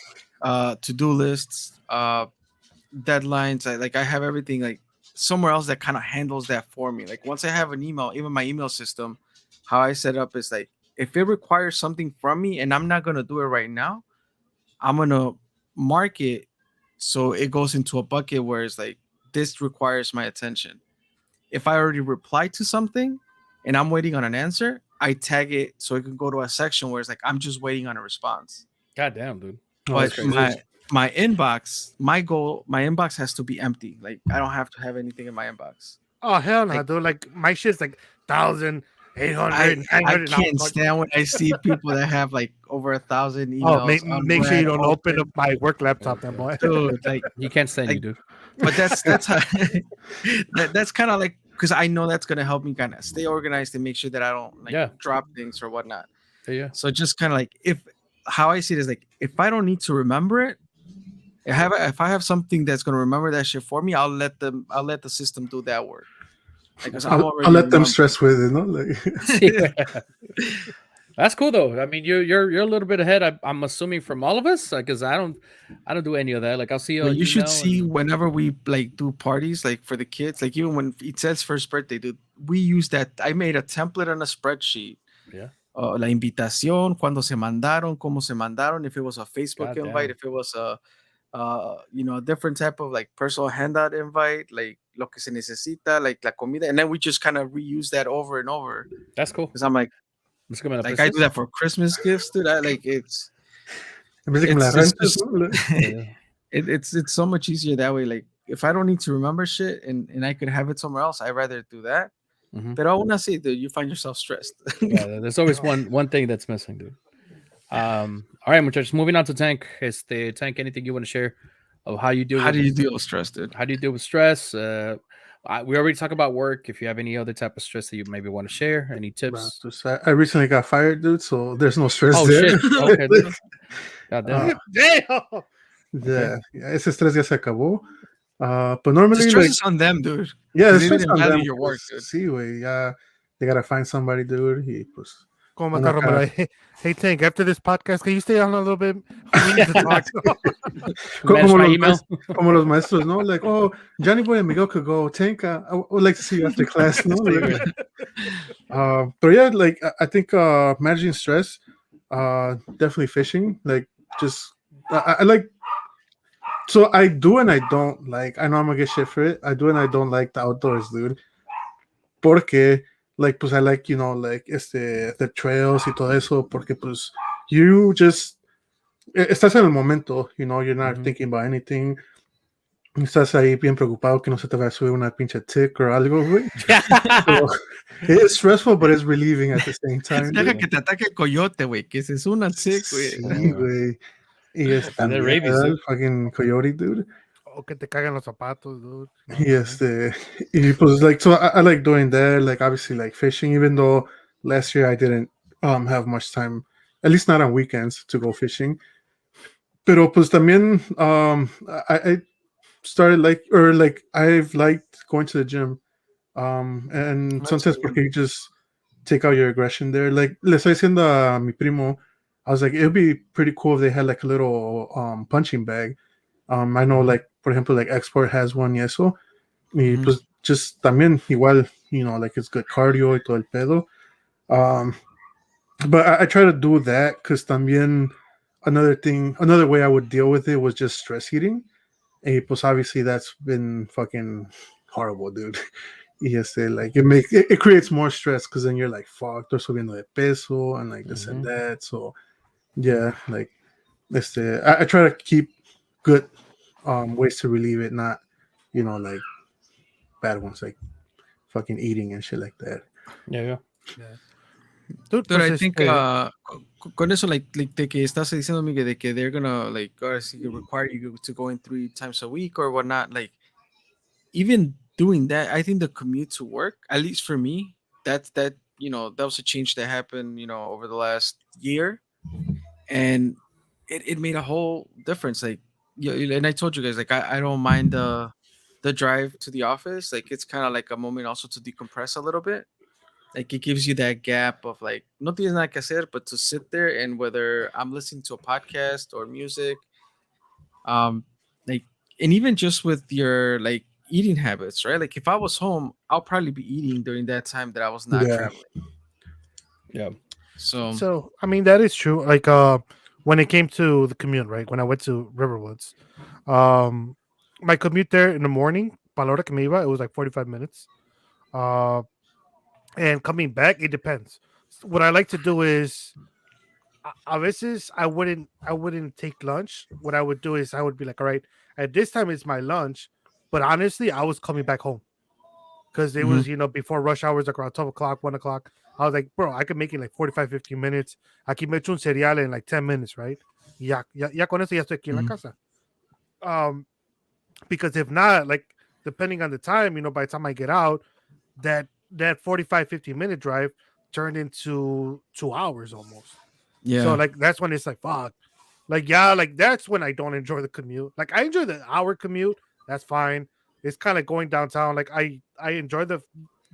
to-do lists, deadlines. I have everything like somewhere else that kind of handles that for me. Like once I have an email, even my email system, how I set up is like if it requires something from me and I'm not gonna do it right now, I'm gonna mark it so it goes into a bucket where it's like this requires my attention. If I already replied to something and I'm waiting on an answer, I tag it so it can go to a section where it's like I'm just waiting on a response. God damn, dude. But my inbox, my inbox has to be empty. Like I don't have to have anything in my inbox. Oh hell no, dude! Like my shit's like 1,800. I can't stand when I see people that have like over 1,000 emails. Oh, make sure you don't open up my work laptop, then boy. Dude, like you can't stand you, dude. But that's how that's kind of like because I know that's gonna help me kind of stay organized and make sure that I don't like Yeah. drop things or whatnot. Yeah. So just kind of like if how I see it is like if I don't need to remember it, if I have something that's gonna remember that shit for me, I'll let the system do that work. Because I'm I'll already let them remembering. stress with it, no? Like, That's cool though. I mean, you're a little bit ahead. I'm assuming from all of us because I don't do any of that. Like I'll see you But on you should email see and whenever we like do parties, like for the kids, like even when it says first birthday, dude, we use that. I made a template on a spreadsheet. yeah. La invitación, cuando se mandaron, cómo se mandaron, if it was a Facebook God invite, damn. if it was a a different type of like personal handout invite, like lo que se necesita, like la comida, and then we just kind of reuse that over and over. That's cool. Because I'm like I do that for Christmas gifts, dude. en vez de que me la It's just, rentes, ¿no? Like, Yeah. it's so much easier that way. Like if I don't need to remember shit and I could have it somewhere else, I'd rather do that. Mhm. But aún así, dude, you find yourself stressed. Yeah, there's always one thing that's missing, dude. All right, muchachos. Moving on to Tank. Tank, anything you want to share of how you deal How with do you deal with stress, dude? how do you deal with stress? We already talked about work. If you have any other type of stress that you maybe want to share, any tips? just, I recently got fired, dude, so there's no stress Oh there. shit. Okay. God damn. Damn. Yeah, ese stress ya se acabó. But The normally, stress like, is on them, dude. yeah, the They stress didn't on value them. your work, dude. Sí, güey, ya, they gotta find somebody, dude. Y pues, Como uno está Romero? acá, Hey, Tank, after this podcast, can you stay on a little bit? We need to talk. Manage my email. como los maestros, no? Like, oh, Johnny Boy and Miguel could go. Tank, I would like to see you after class, no? Sí, Like, güey. but yeah, like, I think managing stress, definitely fishing. Like, just, I like, so I do and I don't like, I know I'm gonna get shit for it. I do and I don't like the outdoors, dude. Porque, like, pues I like, like, the trails y todo eso, porque, pues, you just, estás en el momento, you're not Mhm. thinking about anything. Estás ahí bien preocupado que no se te va a subir una pinche tick o algo, güey. So, it's stressful, but it's relieving at the same time. Deja dude. que te ataque el coyote, güey. Que se es una tick, güey. Sí, güey. Y es They're también, rabies, ¿verdad? dude. El fucking coyote, dude. O que te cagan los zapatos, dude. No, Y y pues, like, so I like doing that, like, obviously, like, fishing, even though last year I didn't have much time, at least not on weekends, to go fishing. Pero pues también, I started like I've liked going to the gym. And That's sometimes cool. porque you just take out your aggression there. Like, le estoy diciendo a mi primo, I was like, it would be pretty cool if they had like a little punching bag. I know, like, for example, like Export has one, y eso. Y Mhm. pues just también igual, like, it's good cardio y todo el pedo. But I try to do that because también another way I would deal with it was just stress eating. And pues obviously that's been fucking horrible, dude. Y like, it creates more stress because then you're like, fuck, estoy subiendo de peso and like this and that. So yeah, like, I try to keep good ways to relieve it, not, like, bad ones like fucking eating and shit like that. Yeah. Dude, Dude, pues I think con eso, like de que estás diciendo, Miguel, de que they're gonna like ahora sí que require you to go in 3 times a week or whatnot. Like even doing that, I think the commute to work, at least for me, that was a change that happened, over the last year, and it made a whole difference. Like, and I told you guys, like I don't mind the drive to the office. Like it's kind of like a moment also to decompress a little bit. Like it gives you that gap of like no tienes nada que hacer, but to sit there and whether I'm listening to a podcast or music, like, and even just with your like eating habits, right? Like if I was home, I'll probably be eating during that time that I was not Yeah. traveling. Yeah. So I mean that is true. Like when it came to the commute, right? When I went to Riverwoods, my commute there in the morning, Palora que me iba, it was like 45 minutes. And coming back, it depends. What I like to do is a veces I wouldn't take lunch. What I would do is I would be like, all right, at this time it's my lunch, but honestly, I was coming back home because it was before rush hours, like around 12 o'clock, 1 o'clock. I was like, bro, I could make it in like 45, 50 minutes. Aquí me echo un cereal in like 10 minutes, right? Ya con eso ya estoy aquí en la casa. Because if not, like, depending on the time, by the time I get out, that 45-50 minute drive turned into 2 hours almost. So Yeah. like that's when it's like fuck. Like yeah, like that's when I don't enjoy the commute. Like I enjoy the hour commute. That's fine. It's kind of going downtown. Like I enjoy the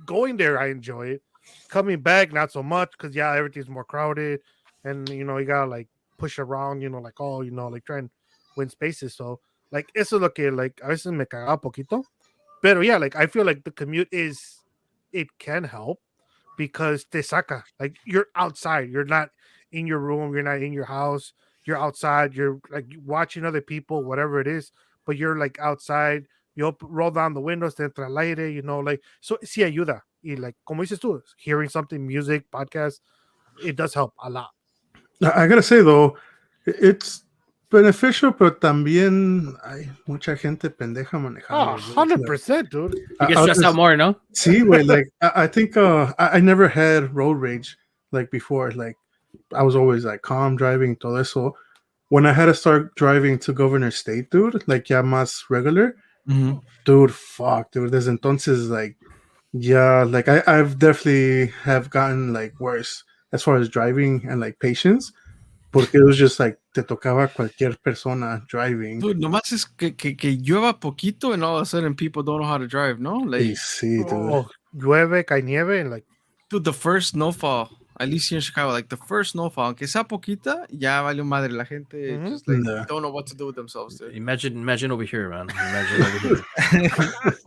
going there. I enjoy it. Coming back, not so much because yeah, everything's more crowded, and you gotta like push around. Like like try and win spaces. So like eso es lo que like a veces me caga poquito. Pero yeah, like I feel like the commute it can help because te saca. Like you're outside. You're not in your room. You're not in your house. You're outside. You're like watching other people, whatever it is. But you're like outside. Roll down the windows, te entra el aire. Like so. Sí ayuda. Y like como dices tú, hearing something, music, podcast, it does help a lot. I gotta say though, it's beneficial, pero también hay mucha gente pendeja manejando. Oh, 100%, dude. You get stressed out more, no? See, wait, like I think I never had road rage like before. Like I was always like calm driving, todo eso. When I had to start driving to Governor State, dude, like ya más regular, dude, fuck, dude. Desde entonces, like, yeah, like I've definitely have gotten like worse as far as driving and like patience. Porque it was just like te tocaba cualquier persona driving. Dude, nomás es que llueva poquito and all of a sudden people don't know how to drive, no? Like, Y sí, dude. Oh, llueve, cae nieve, and like dude, the first snowfall, at least here in Chicago, like the first snowfall, aunque sea poquita, ya valió madre. La gente just like No. don't know what to do with themselves, dude. Imagine over here, man. Imagine over here.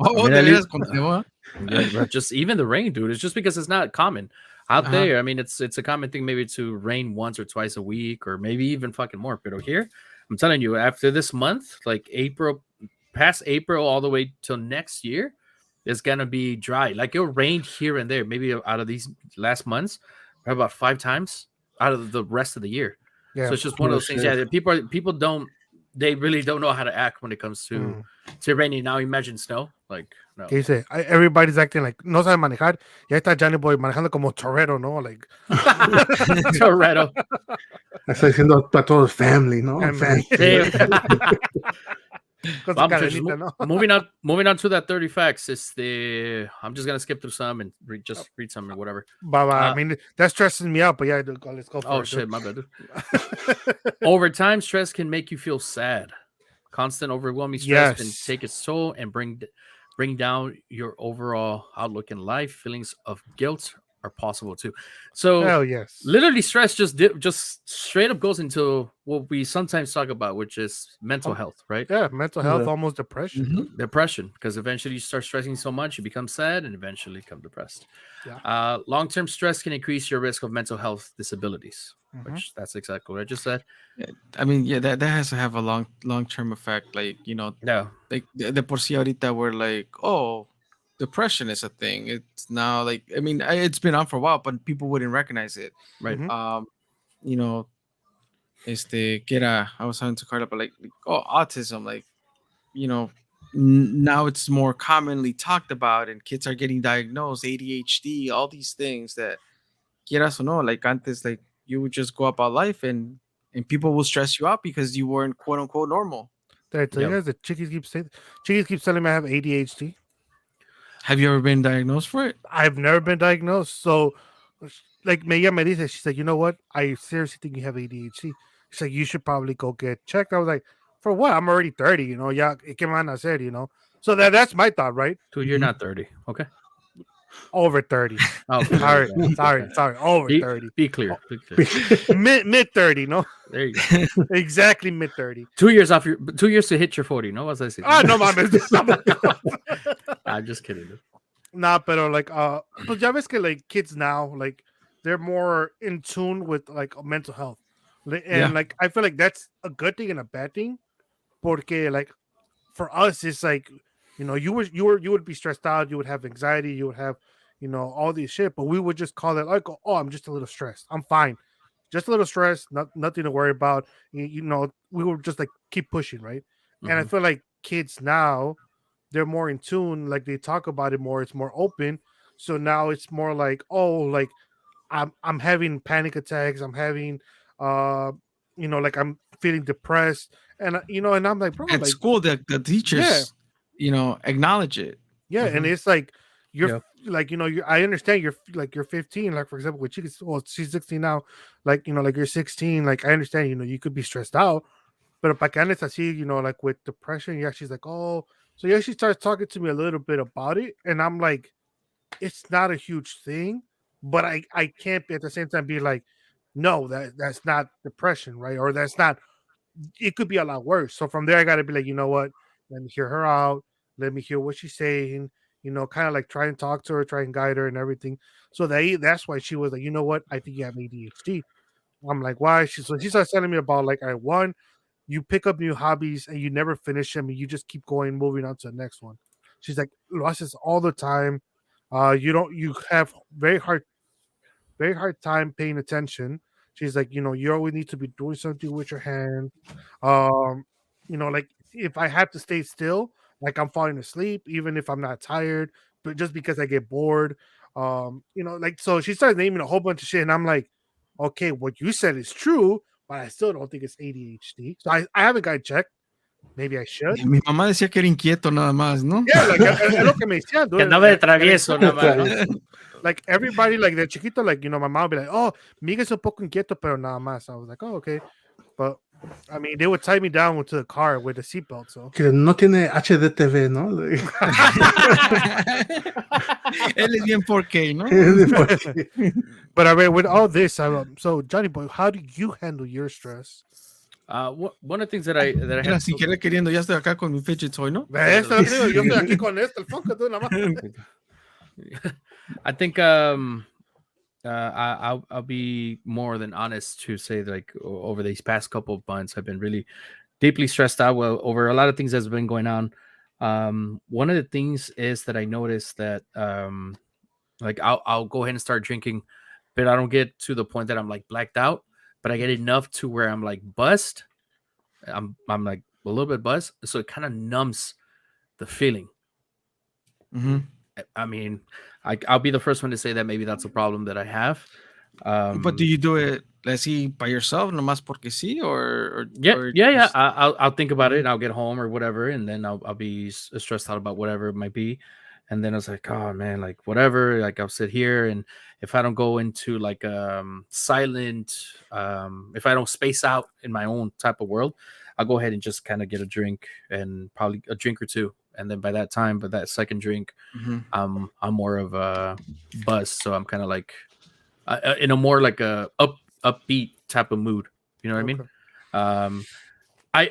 Oh, I mean, de at veras, least- continúa. Yeah, just even the rain, dude. It's just because it's not common out Uh-huh. there. I mean, it's a common thing maybe to rain once or twice a week, or maybe even fucking more. But here, I'm telling you, after this month, like April, past April, all the way till next year, it's gonna be dry. Like it'll rain here and there. Maybe out of these last months, probably about 5 times out of the rest of the year. yeah. So it's just one of Oh, those things. shit. Yeah, people don't. They really don't know how to act when it comes to raining. Now imagine snow. Like no. Que dice, everybody's acting like no sabe manejar. Ya está Johnny Boy manejando como Toretto, ¿no? Like Toretto. Está diciendo para todo family, ¿no? Family. Family. con su Vamos, just cadenita, ¿no? moving on to that 30 facts. I'm just gonna skip through some and read some or whatever. But I mean, that stresses me out. But yeah, let's go for Oh it. shit, my bad. Dude. Over time, stress can make you feel sad. Constant, overwhelming stress can Yes. take its toll and bring down your overall outlook in life. Feelings of guilt are possible too. So Hell yes. literally, stress just straight up goes into what we sometimes talk about, which is mental health, right? Yeah, mental health, Yeah. almost depression. Mhm. Depression, because eventually you start stressing so much, you become sad and eventually become depressed. Yeah. Long-term stress can increase your risk of mental health disabilities, Mhm. which that's exactly what I just said. I mean, yeah, that has to have a long-term effect. Like, No, like de por sí ahorita we're like, oh, depression is a thing. It's now like, I mean, it's been on for a while, but people wouldn't recognize it. right. Mhm. Que era, I was talking to Carla, but like oh, autism, like, now it's more commonly talked about and kids are getting diagnosed, ADHD, all these things that, quieras o no, like antes, like you would just go about life and people will stress you out because you weren't quote unquote normal. Did I tell you Yeah. guys that Chickies keeps telling me I have ADHD? Have you ever been diagnosed for it? I've never been diagnosed. So, like, Meya me dice, she said, you know what? I seriously think you have ADHD. She's like, you should probably go get checked. I was like, for what? I'm already 30, Yeah, ¿qué me van a hacer, So that's my thought, right? Dude, you're Mhm. not 30. Okay. Over 30. Oh, Sorry, okay. sorry. Over Be, 30. be clear. Be clear. Mid 30, no? There you go. Exactly mid 30. 2 years off 2 years to hit your 40. No, was I saying? Ah, no mames. I'm just kidding. Dude. Nah, pero like pues ya ves que like kids now, like they're more in tune with like mental health. And Yeah. like I feel like that's a good thing and a bad thing. Porque like for us it's like, you would be stressed out, you would have anxiety, you would have, all these shit, but we would just call it like, oh, I'm just a little stressed. I'm fine. Just a little stressed, nothing to worry about. We would just like keep pushing, right? And I Mhm. feel like kids now, they're more in tune, like they talk about it more, it's more open. So now it's more like, oh, like I'm having panic attacks, I'm having like I'm feeling depressed, and and I'm like, bro, At like school, the teachers, acknowledge it. yeah, and Mhm. it's like you're Yeah. like, I understand you're 15, like, for example, with Chica, well, she's 16 now, like, like you're 16, like, I understand, you could be stressed out, but Pacanes así, like with depression, yeah, she's like, oh, so yeah, she starts talking to me a little bit about it, and I'm like, it's not a huge thing, but I can't be at the same time be like, no, that's not depression, right? Or that's not, it could be a lot worse. So from there, I got to be like, you know what? Let me hear her out. Let me hear what she's saying. Kind of like try and talk to her, try and guide her and everything. So that's why she was like, you know what? I think you have ADHD. I'm like, why? She starts telling me about like, I one, you pick up new hobbies and you never finish them, and you just keep going, moving on to the next one. She's like, lo haces all the time. You have very hard time paying attention. She's like, you always need to be doing something with your hand. Um, like if I have to stay still, like I'm falling asleep, even if I'm not tired, but just because I get bored. Like, so she started naming a whole bunch of shit, and I'm like, okay, what you said is true, but I still don't think it's ADHD. So I haven't got it checked. Maybe I should. Mi mamá decía que era inquieto nada más, ¿no? Yeah, like es lo que me decían, Que dude. andaba de travieso, nada más, ¿no? Like everybody, like de chiquito, like, my mom would be like, oh, Miguel es un poco inquieto, pero nada más. I was like, oh, okay. But I mean, they would tie me down to the car with a seatbelt, so. Que no tiene HDTV, ¿no? Él es bien 4K, ¿no? But I mean, with all this, so Johnny Boy, how do you handle your stress? One of the things that I Mira, have sin querer queriendo, ya estoy acá con mi fidget toy, ¿no? Yo estoy aquí con el Funko, tú nada más. I think I'll be more than honest to say that, like, over these past couple of months, I've been really deeply stressed out over a lot of things that's been going on. One of the things is that I noticed that like I'll go ahead and start drinking, but I don't get to the point that I'm like blacked out, but I get enough to where I'm like buzzed. I'm like a little bit buzzed, so it kind of numbs the feeling. Mm-hmm. I mean, I'll be the first one to say that maybe that's a problem that I have. But do you do it, let's see, by yourself, nomás porque sí, or yeah. just- I'll think about it, and I'll get home or whatever, and then I'll be stressed out about whatever it might be, and then I was like, oh man, like whatever, like I'll sit here, and if I don't go into like silent, if I don't space out in my own type of world, I'll go ahead and just kind of get a drink, and probably a drink or two. And then by that time, but that second drink, Mm-hmm. I'm more of a buzz, so I'm kind of like in a more like a upbeat type of mood. You know what I mean?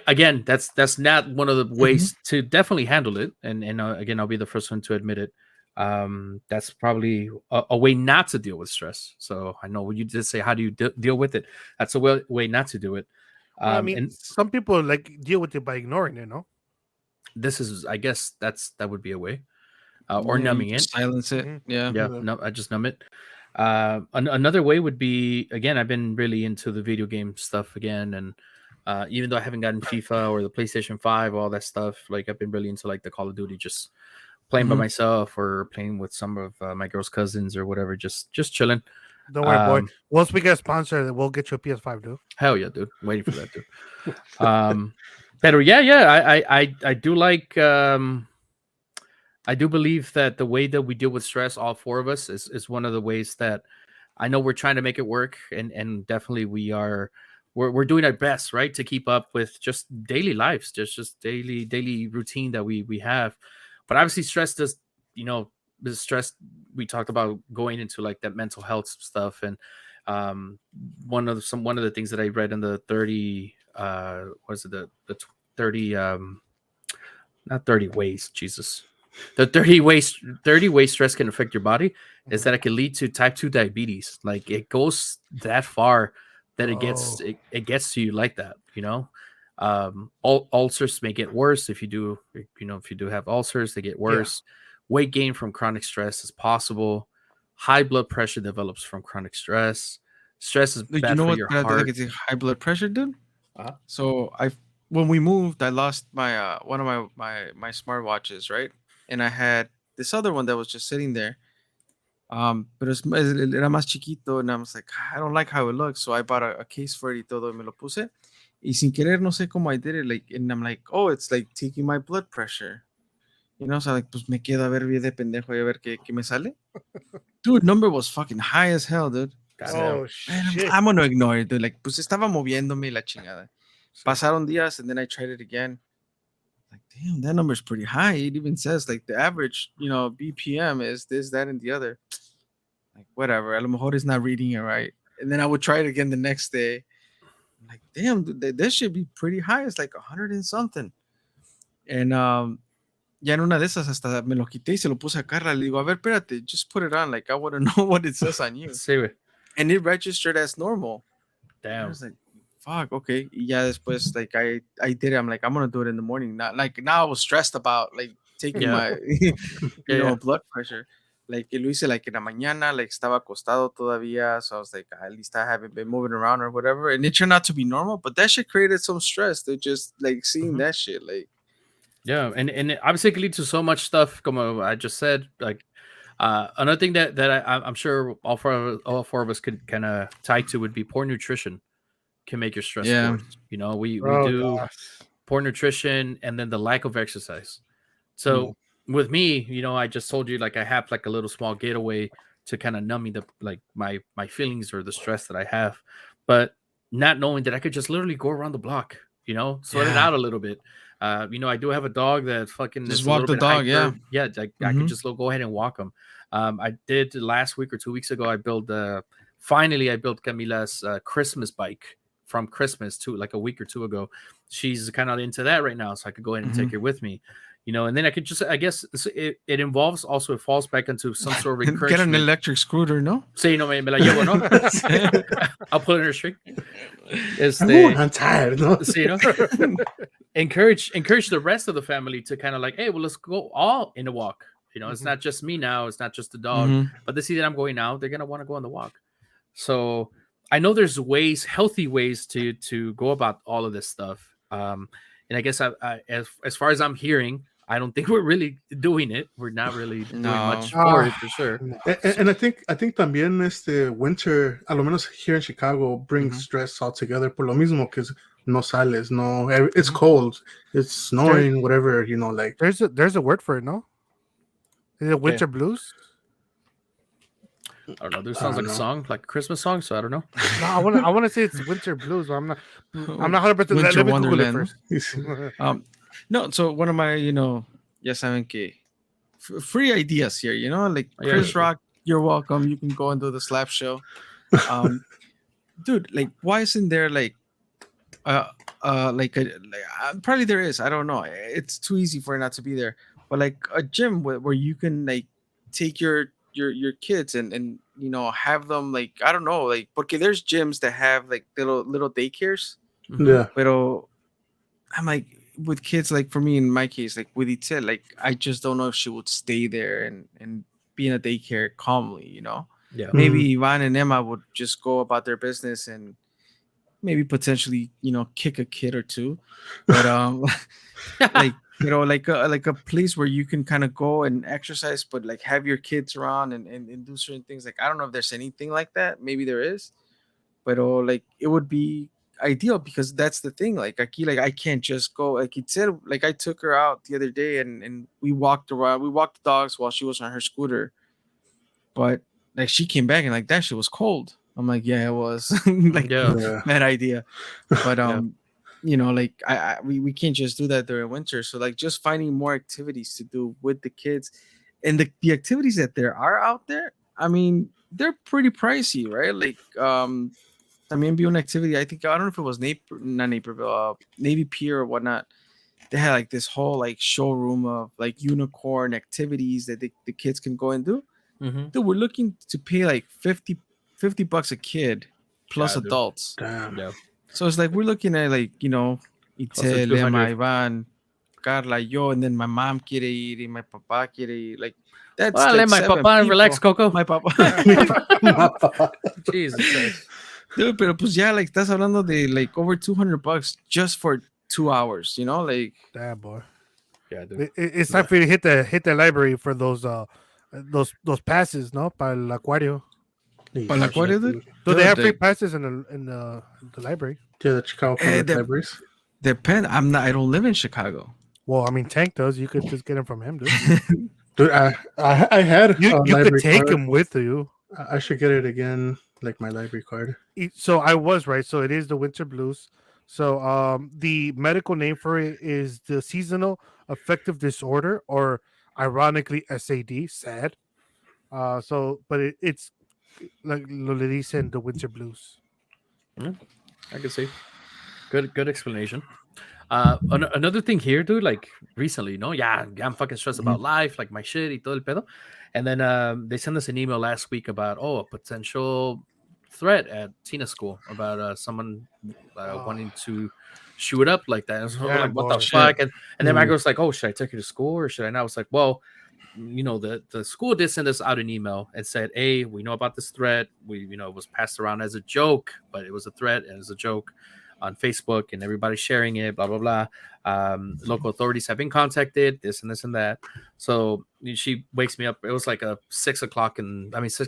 Again, that's not one of the ways to definitely handle it, and again, I'll be the first one to admit it. That's probably a way not to deal with stress. So I know when you just say, how do you deal with it? That's a way not to do it. I mean, And some people like deal with it by ignoring it, no? this is, I guess that would be a way, or numbing it. Silence it. Mhm. Yeah. Yeah, no, I just numb it. Another way would be, again, I've been really into the video game stuff again, and even though I haven't gotten FIFA or the PlayStation 5, all that stuff, like I've been really into like the Call of Duty, just playing by myself or playing with some of my girl's cousins or whatever, just chilling. Don't worry, boy. Once we get sponsored, we'll get you a PS5, dude. Hell yeah, dude. Waiting for that, dude. But yeah, I do like I do believe that the way that we deal with stress, all four of us, is one of the ways that I know we're trying to make it work, and definitely we're doing our best, right, to keep up with just daily lives, just daily routine that we have. But obviously, stress does, the stress we talked about going into like that mental health stuff, and one of the things that I read in the 30 what is it, the 30 not 30 ways, Jesus, the 30 ways stress can affect your body is that it can lead to type 2 diabetes. Like it goes that far that it gets to you like that, ulcers may get worse if you do have ulcers, they get worse. Weight gain from chronic stress is possible. High blood pressure develops from chronic stress. Stress is bad for your heart. It's high blood pressure, dude. Uh-huh. So when we moved, I lost my one of my smartwatches, right? And I had this other one that was just sitting there. But era más chiquito, and I was like, I don't like how it looks, so I bought a case for it y todo, me lo puse. Y sin querer, no sé cómo I did it, like, and I'm like, oh, it's like taking my blood pressure. You know, so like, pues me quedo a ver bien de pendejo y a ver qué me sale. Dude, number was fucking high as hell, dude. Oh Man, shit! I'm gonna ignore it, dude. Like, pues estaba moviéndome y la chingada. Pasaron días and then I tried it again. Like, damn, that number's pretty high. It even says like the average, BPM is this, that, and the other. Like, whatever. A lo mejor it's not reading it right. And then I would try it again the next day. I'm like, damn, dude, this should be pretty high. It's like 100 and something. And ya en una de esas hasta me lo quité y se lo puse a Carla. Le digo, a ver, espérate, just put it on. Like, I want to know what it says on you. Sí, güey. And it registered as normal. I Damn. was like, fuck, okay. Y ya después, like, I did it. I'm like, I'm going to do it in the morning. Now I was stressed about, like, taking my, blood pressure. Like, lo hice, like, en la mañana, like, estaba acostado todavía. So I was like, at least I haven't been moving around or whatever. And it turned out to be normal. But that shit created some stress. They just, like, seeing that shit, like. Yeah, and it obviously can lead to so much stuff. Como I just said, like another thing that I'm sure all four of us could kind of tie to would be poor nutrition can make your stress worse. You know, we do poor nutrition and then the lack of exercise. So with me, I just told you like I have like a little small getaway to kind of numb me my feelings or the stress that I have, but not knowing that I could just literally go around the block, sort it out a little bit. I do have a dog that fucking just is walk the dog. hyper. Yeah. Like I could just go ahead and walk him. I did last week or 2 weeks ago. I built Camila's Christmas bike from Christmas to like a week or two ago. She's kind of into that right now, so I could go ahead and take her with me. And then I could just, I guess it involves also, it falls back into some sort of encouragement. Get an electric scooter, ¿no? Sí, no, me la llevo, ¿no? I'll put it in her string. I'm tired, ¿no? Sí, encourage the rest of the family to kind of like, hey, well, let's go all in a walk. It's not just me now. It's not just the dog, but they see that I'm going out. They're going to want to go on the walk. So I know there's healthy ways to go about all of this stuff. And I guess as far as I'm hearing, I don't think we're really doing it. We're not really doing much for it, for sure. And I think también winter, a lo menos here in Chicago, brings stress altogether. Por lo mismo que no sales, no, it's cold, it's snowing, whatever, like. There's a word for it, no? Is it winter blues? I don't know. This sounds like a song, like a Christmas song. So I don't know. No, I want to say it's winter blues, but I'm not 100%. Winter Let me Google it Wonderland. first. No, so one of my, ya saben que free ideas here, like Chris Rock, you're welcome. You can go and do the slap show. Dude, like, why isn't there like probably there is. I don't know. It's too easy for it not to be there. But like a gym where you can like take your kids and have them like, I don't know, like, porque there's gyms that have like little daycares. Yeah. Pero I'm like, with kids, like for me in my case, like with Itzel, like I just don't know if she would stay there and be in a daycare calmly, Yeah. Maybe Ivan and Emma would just go about their business and maybe potentially, kick a kid or two. But like, like a place where you can kind of go and exercise, but like have your kids around and do certain things. Like, I don't know if there's anything like that. Maybe there is. But like it would be ideal because that's the thing. Like I can't just go. Like it said, like I took her out the other day and we walked around. We walked the dogs while she was on her scooter. But like she came back and like that shit was cold. I'm like, yeah, it was. Like bad idea. But like we can't just do that during winter. So like just finding more activities to do with the kids, and the activities that there are out there. I mean, they're pretty pricey, right? Like I mean, be an activity. I don't know if it was Navy Pier or whatnot. They had like this whole like showroom of like unicorn activities that the kids can go and do. Mm-hmm. Dude, we're looking to pay like $50 a kid plus adults. Damn. Yeah. So it's like we're looking at like, Itzel, Emma, Ivan, Carla, yo, and then my mom quiere ir and my papa quiere ir. Like that's well, like let my papa relax, Coco. My papa. Jesus Christ. Dude, pero pues ya, like, estás hablando de like over $200 just for 2 hours, like. Damn, boy. Yeah, dude. It's time for you to hit the library for those passes, no? Para el acuario. Para el acuario, dude? So they have free passes in the library. Yeah, the Chicago Public Libraries. Depend. I don't live in Chicago. Well, I mean, Tank does. You could just get him from him, dude. Dude, I had You a you could library take card. him with you. I should get it again, like my library card. So I was right. So it is the winter blues. So the medical name for it is the seasonal affective disorder, or ironically SAD, sad. So but it's like lo le dicen the winter blues. Yeah, I can see. Good explanation. Another thing here, dude, like recently, yeah, I'm fucking stressed about life, like my shit y todo el pedo. And then they sent us an email last week about, a potential threat at Tina school about someone wanting to shoot up like that. And so we're Damn, like, what the boy. Shit. fuck? And then my girl's like, oh, should I take her to school or should I not? I was like, well, the school did send us out an email and said, hey, we know about this threat. It was passed around as a joke, but it was a threat and it's a joke on Facebook and everybody's sharing it, blah, blah, blah. Local authorities have been contacted, this and this and that. So she wakes me up. It was like a 6 o'clock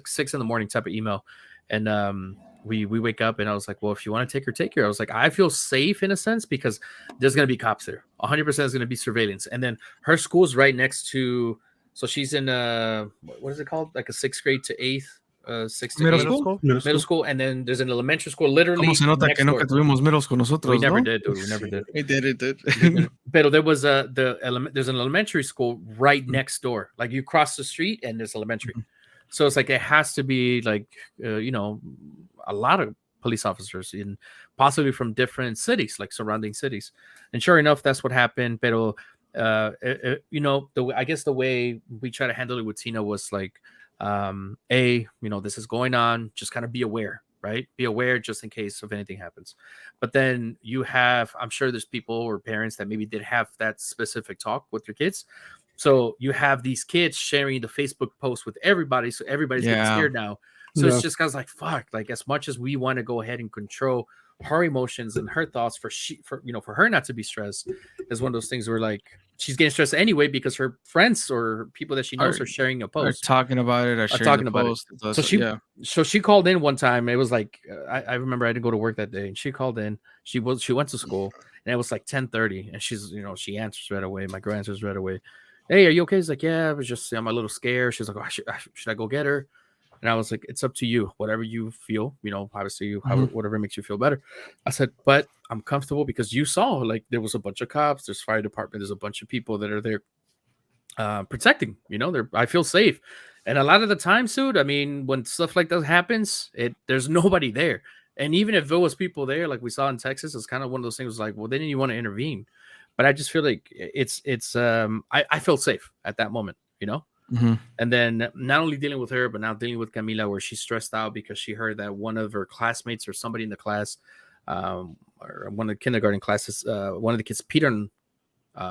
six in the morning type of email. And we wake up and I was like, well, if you want to take her. I was like, I feel safe in a sense because there's going to be cops there. 100% is going to be surveillance. And then her school's right next to, so she's in what is it called? Like a 6th grade to 8th, 6th to Middle 8th. school? Middle school, and then there's an elementary school literally ¿Cómo se nota next que door. nunca tuvimos middles con nosotros, We never no? did, dude. We never did. We did. But there was there's an elementary school right next door. Like you cross the street and there's elementary. So it's like it has to be like a lot of police officers in possibly from different cities, like surrounding cities. And sure enough, that's what happened. Pero I guess the way we try to handle it with Tina was like, this is going on, just kind of be aware, right? Be aware just in case if anything happens. But then I'm sure there's people or parents that maybe did have that specific talk with your kids. So you have these kids sharing the Facebook post with everybody, so everybody's getting scared now. So it's just guys like, fuck, like as much as we want to go ahead and control her emotions and her thoughts for her not to be stressed, is one of those things where like she's getting stressed anyway because her friends or people that she knows are sharing a post, are talking about it, are sharing the post. So she called in one time. It was like I remember I didn't go to work that day, and she called in. She went to school, and it was like 10:30, and she's she answers right away. My girl answers right away. Hey, are you okay? He's like, yeah, I'm a little scared. She's like, oh, should I go get her? And I was like, it's up to you. Whatever you feel, obviously, whatever makes you feel better. I said, but I'm comfortable because you saw like there was a bunch of cops, there's fire department, there's a bunch of people that are there protecting. I feel safe. And a lot of the time, dude, I mean, when stuff like that happens, there's nobody there. And even if there was people there, like we saw in Texas, it's kind of one of those things like, well, they didn't even want to intervene. But I just feel like I felt safe at that moment, And then not only dealing with her, but now dealing with Camila, where she's stressed out because she heard that one of her classmates or somebody in the class, or one of the kindergarten classes, one of the kids peed on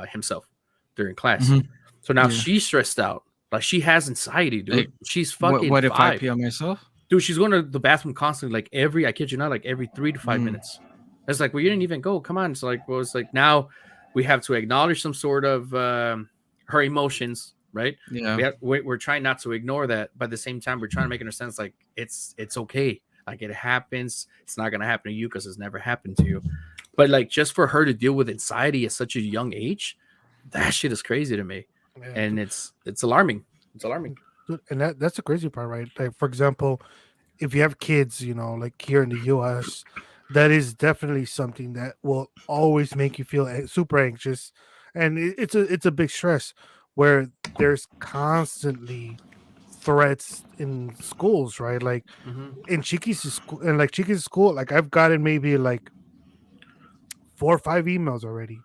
himself during class. So now she's stressed out. Like she has anxiety, dude. Like, she's fucking What if I 5. pee on myself? Dude, she's going to the bathroom constantly, like I kid you not, like every 3 to 5 minutes. It's like, well, you didn't even go. Come on. It's like, well, it's like now we have to acknowledge some sort of her emotions, right? Yeah. We're trying not to ignore that, but at the same time, we're trying to make it a sense like it's okay. Like it happens. It's not going to happen to you because it's never happened to you. But like just for her to deal with anxiety at such a young age, that shit is crazy to me. Yeah. And it's alarming. It's alarming. And that's the crazy part, right? Like, for example, if you have kids, like here in the U.S., that is definitely something that will always make you feel super anxious, and it's a big stress where there's constantly threats in schools, right? Like in Chiqui's school, and like Chiqui's school, like I've gotten maybe like 4 or 5 emails already.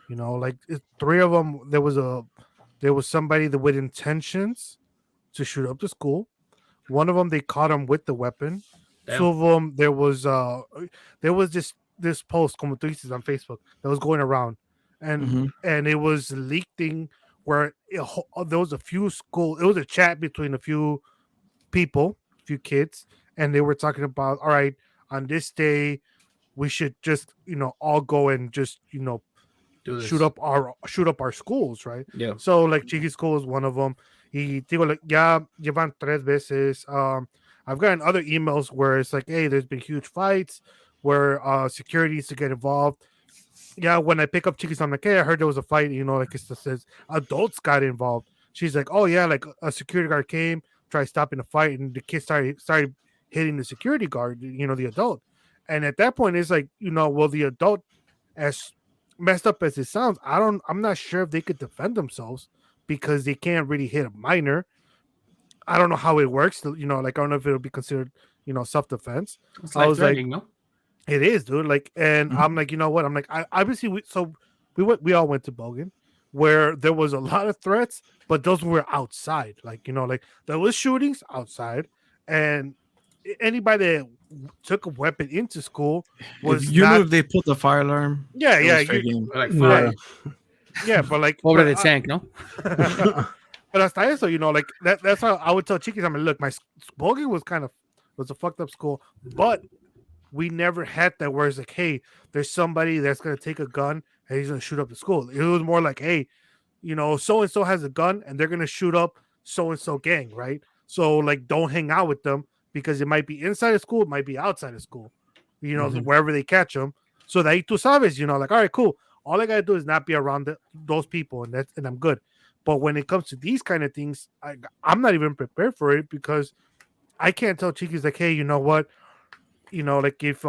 Like 3 of them, there was somebody that with intentions to shoot up the school. One of them, they caught him with the weapon. Damn. 2 of them, there was this post, como tú dices, on Facebook that was going around, and it was leaked where there was it was a chat between a few people, a few kids, and they were talking about, all right, on this day, we should just all go and just shoot up our schools, right? Yeah. So like Chiqui School is one of them. Y digo, like, ya llevan 3 veces. I've gotten other emails where it's like, hey, there's been huge fights where security needs to get involved. yeah, when I pick up Chiquis, I'm like, hey, I heard there was a fight. Like it says adults got involved. She's like, oh yeah, like a security guard came, tried stopping the fight, and the kid started hitting the security guard. The adult, and at that point, it's like, well, the adult, as messed up as it sounds, I'm not sure if they could defend themselves because they can't really hit a minor. I don't know how it works. Like I don't know if it'll be considered, self defense. It's I like was like, threatening, no? it is, dude. Like, and Mhm. I'm like, you know what? I'm like, obviously, we all went to Bogan, where there was a lot of threats, but those were outside. Like, like there was shootings outside, and anybody that took a weapon into school was If you knew not. if they put the fire alarm, Yeah, it yeah, was fair game. Like Yeah. fine. yeah, but like, Pobre but, de tank, no? but hasta eso, like that's how I would tell Chiquis. I'm like, look, my Bogan was a fucked up school, but we never had that where it's like, hey, there's somebody that's gonna take a gun and he's gonna shoot up the school. It was more like, hey, so and so has a gun and they're gonna shoot up so and so gang, right? So like, don't hang out with them because it might be inside of school, it might be outside of school, Mhm. wherever they catch them. So that tú sabes, like, all right, cool. All I gotta do is not be around those people, and I'm good. But when it comes to these kind of things, I'm not even prepared for it because I can't tell Chiquis like, hey, you know what? Like if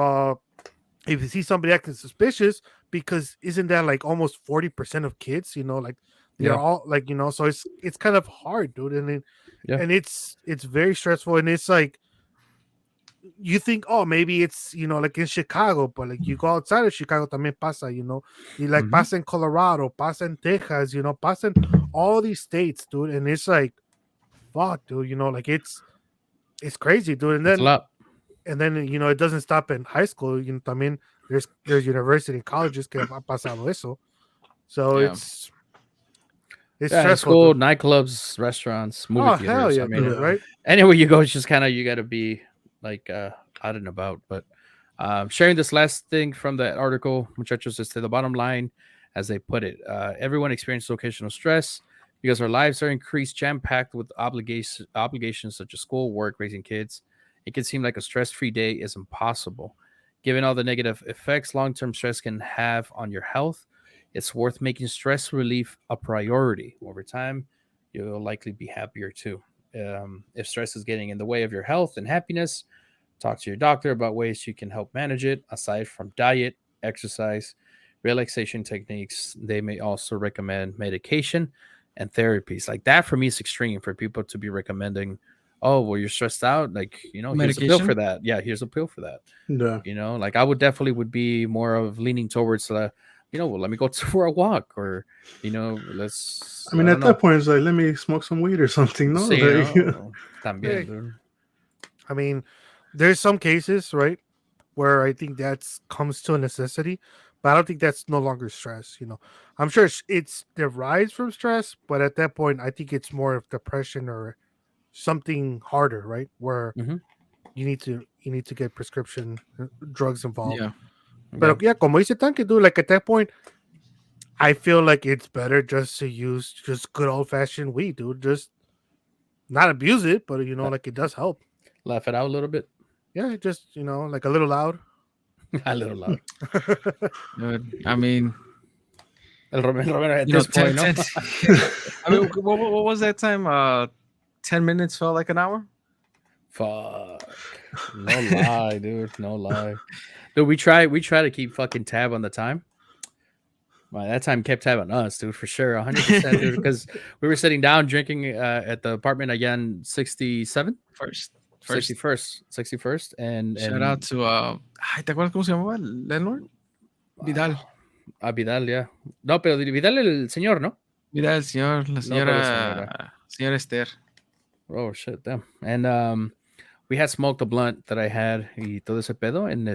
you see somebody acting suspicious, because isn't that like almost 40% of kids, like they're Yeah. all like, so it's kind of hard, dude. Yeah. And it's very stressful, and it's like you think, oh, maybe it's like in Chicago, but like you go outside of Chicago también pasa, y like Mhm. pasa in Colorado, pasa in Texas, pasa in all these states, dude. And it's like, fuck, dude, like it's crazy, dude. And It's a then lot. it doesn't stop in high school. También there's university and colleges que ha pasado eso. So Yeah. it's Yeah, high stressful, school, dude. nightclubs, restaurants, movie Oh hell theaters. yeah, I mean, dude, right? anywhere you go, it's just kind of you got to be like out and about. But sharing this last thing from that article, muchachos, is to the bottom line, as they put it. Everyone experiences occasional stress because our lives are increased, jam packed with obligations such as school, work, raising kids. It can seem like a stress free day is impossible. Given all the negative effects long term stress can have on your health, it's worth making stress relief a priority. Over time, you'll likely be happier too. If stress is getting in the way of your health and happiness, talk to your doctor about ways you can help manage it. Aside from diet, exercise, relaxation techniques, they may also recommend medication and therapies. Like that for me is extreme for people to be recommending, oh, well, you're stressed out. Like, here's a pill for Medication? that. Yeah, here's a pill for that. Yeah. Like I would be more of leaning towards well, let me go for a walk, or let's I mean, I at don't know. that point, it's like, let me smoke some weed or something. No, Sí, Like, no, Hey, también, dude. I mean, there's some cases, right, where I think that's comes to a necessity, but I don't think that's no longer stress. I'm sure it's derives from stress, but at that point, I think it's more of depression or something harder, right? Where Mhm. you need to get prescription drugs involved. Yeah. Yeah. But yeah, como dice Tanque, dude, like at that point, I feel like it's better just to use just good old fashioned weed, dude. Just not abuse it, but Uh, like it does help. Laugh it out a little bit. Yeah, just like a little loud. A little loud. Dude, I mean, El Romero at you know, this point, no? I mean, what was that time? 10 minutes felt like an hour. Fuck. No lie, dude. No lie. Dude, we try to keep fucking tab on the time. Well, that time kept tab on us, dude, for sure. 100%, dude, because we were sitting down drinking at the apartment again, 67? First, 61st. And shout out to ay, ¿te acuerdas cómo se llamaba? Lenore Vidal. Vidal, yeah. No, pero Vidal el señor, ¿no? Vidal, señor, la No, pero señora, señora Esther. Oh shit, damn. And we had smoked a blunt that I had y todo ese pedo. And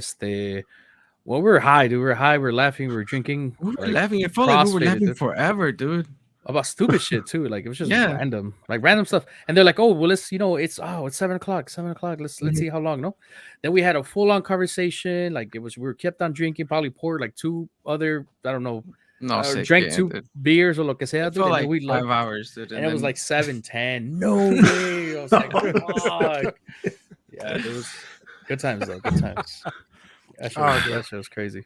well, we were high, dude. We were high, we were laughing, we were drinking. We were like, laughing. It felt like we were crossfaded, laughing dude. forever, dude. About stupid shit too. Like it was just Yeah. random, like random stuff. And they're like, "Oh, well, let's, it's 7 o'clock. 7 o'clock. Let's see how long." No, then we had a full on conversation. Like we were kept on drinking. Probably poured like two other, I don't know, No, sé drank qué, 2 dude. beers or lo que sea. It Dude, felt and like then we 5 hours, dude. and it was like 7:10. No way. I was like, "Fuck." Yeah, it was good times though. Good times. That shit was crazy.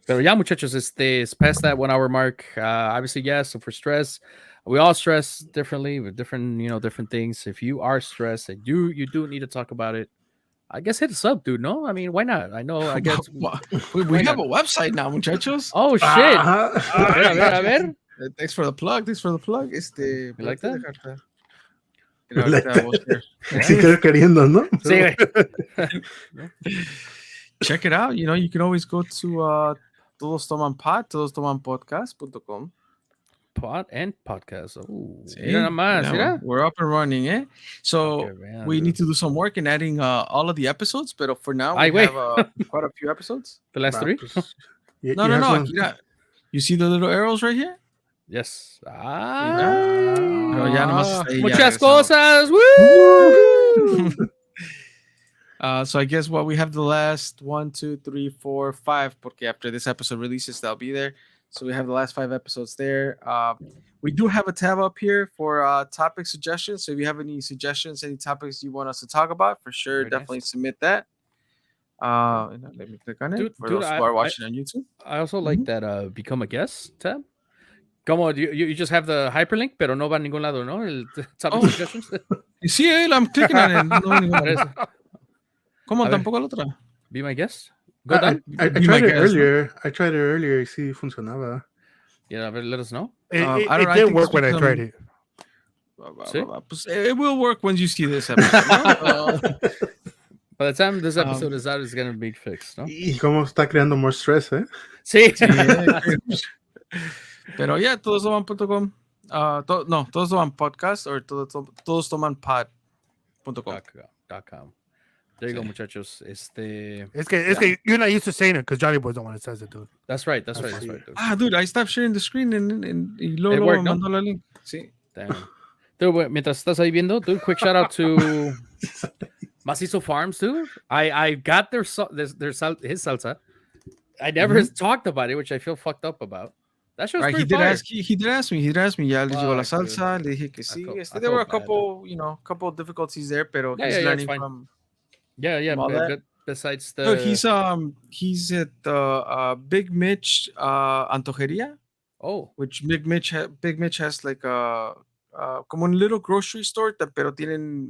Pero ya, muchachos, it's past that 1 hour mark. Obviously, yes. So for stress, we all stress differently with different, different things. If you are stressed and you do need to talk about it, I guess hit us up, dude. No, I mean, why not? I know. I guess we why have not? a website now, muchachos. Oh shit! A ver. Thanks for the plug. You like that? Mira, Like ahorita that. vos here. Sí, creo queriendo, ¿no? Sí, güey. Check it out. You can always go to Todos Toman Pod, todostomanpodcast.com. Pod and podcast. Oh, Sí, mira nada más, yeah, mira. we're up and running, eh? So Okay, man, we dude. need to do some work in adding all of the episodes, but for now Ay, we güey. have quite a few episodes. The last three? No. You see the little arrows right here? Yes. Pero ya nomás está ahí, ya Muchas regresamos. cosas. Woo! So I guess what we have the last 1, 2, 3, 4, 5, porque after this episode releases, they'll be there. So we have the last 5 episodes there. We do have a tab up here for topic suggestions. So if you have any suggestions, any topics you want us to talk about, for sure, Very definitely submit that. Let me click on it. Dude, For those who are watching on YouTube. I also like that become a guest tab. Como you just have the hyperlink, pero no va a ningún lado, ¿no? El topic suggestions. Sí, I'm clicking on it. No, Por eso. ¿Cómo A ver. tampoco la otra? Be my guest. Go I down. tried it earlier. I tried it earlier y sí funcionaba. Yeah, let us know. It I don't know, I didn't think work it's when I become- tried it. Sí. Pues, it will work when you see this episode. ¿no? By the time this episode is out, it's gonna be fixed, ¿no? Y cómo está creando more stress, ¿eh? Sí. Pero ya, todostoman.com. No, Todos Toman Podcast or todostomanpod.com. .com. There you go, muchachos. It's que you're not used to saying it because Johnny Boy's the one that says it, dude. That's right. Dude. Dude, I stopped sharing the screen y luego It worked, me ¿no? mandó la link. Sí. Damn. Dude, mientras estás ahí viendo, dude, quick shout out to Macizo Farms, dude. I got his salsa. I never talked about it, which I feel fucked up about. That show's Right, pretty he did fire. ask me. Ya le llegó la Fuck, dude. salsa, le dije que sí. I There were a felt bad, couple of difficulties there, pero Yeah, he's yeah, it's learning fine. from Yeah. all that. Besides the Dude, he's at Big Mitch Antojeria, which Big Mitch has like como un little grocery store, pero tienen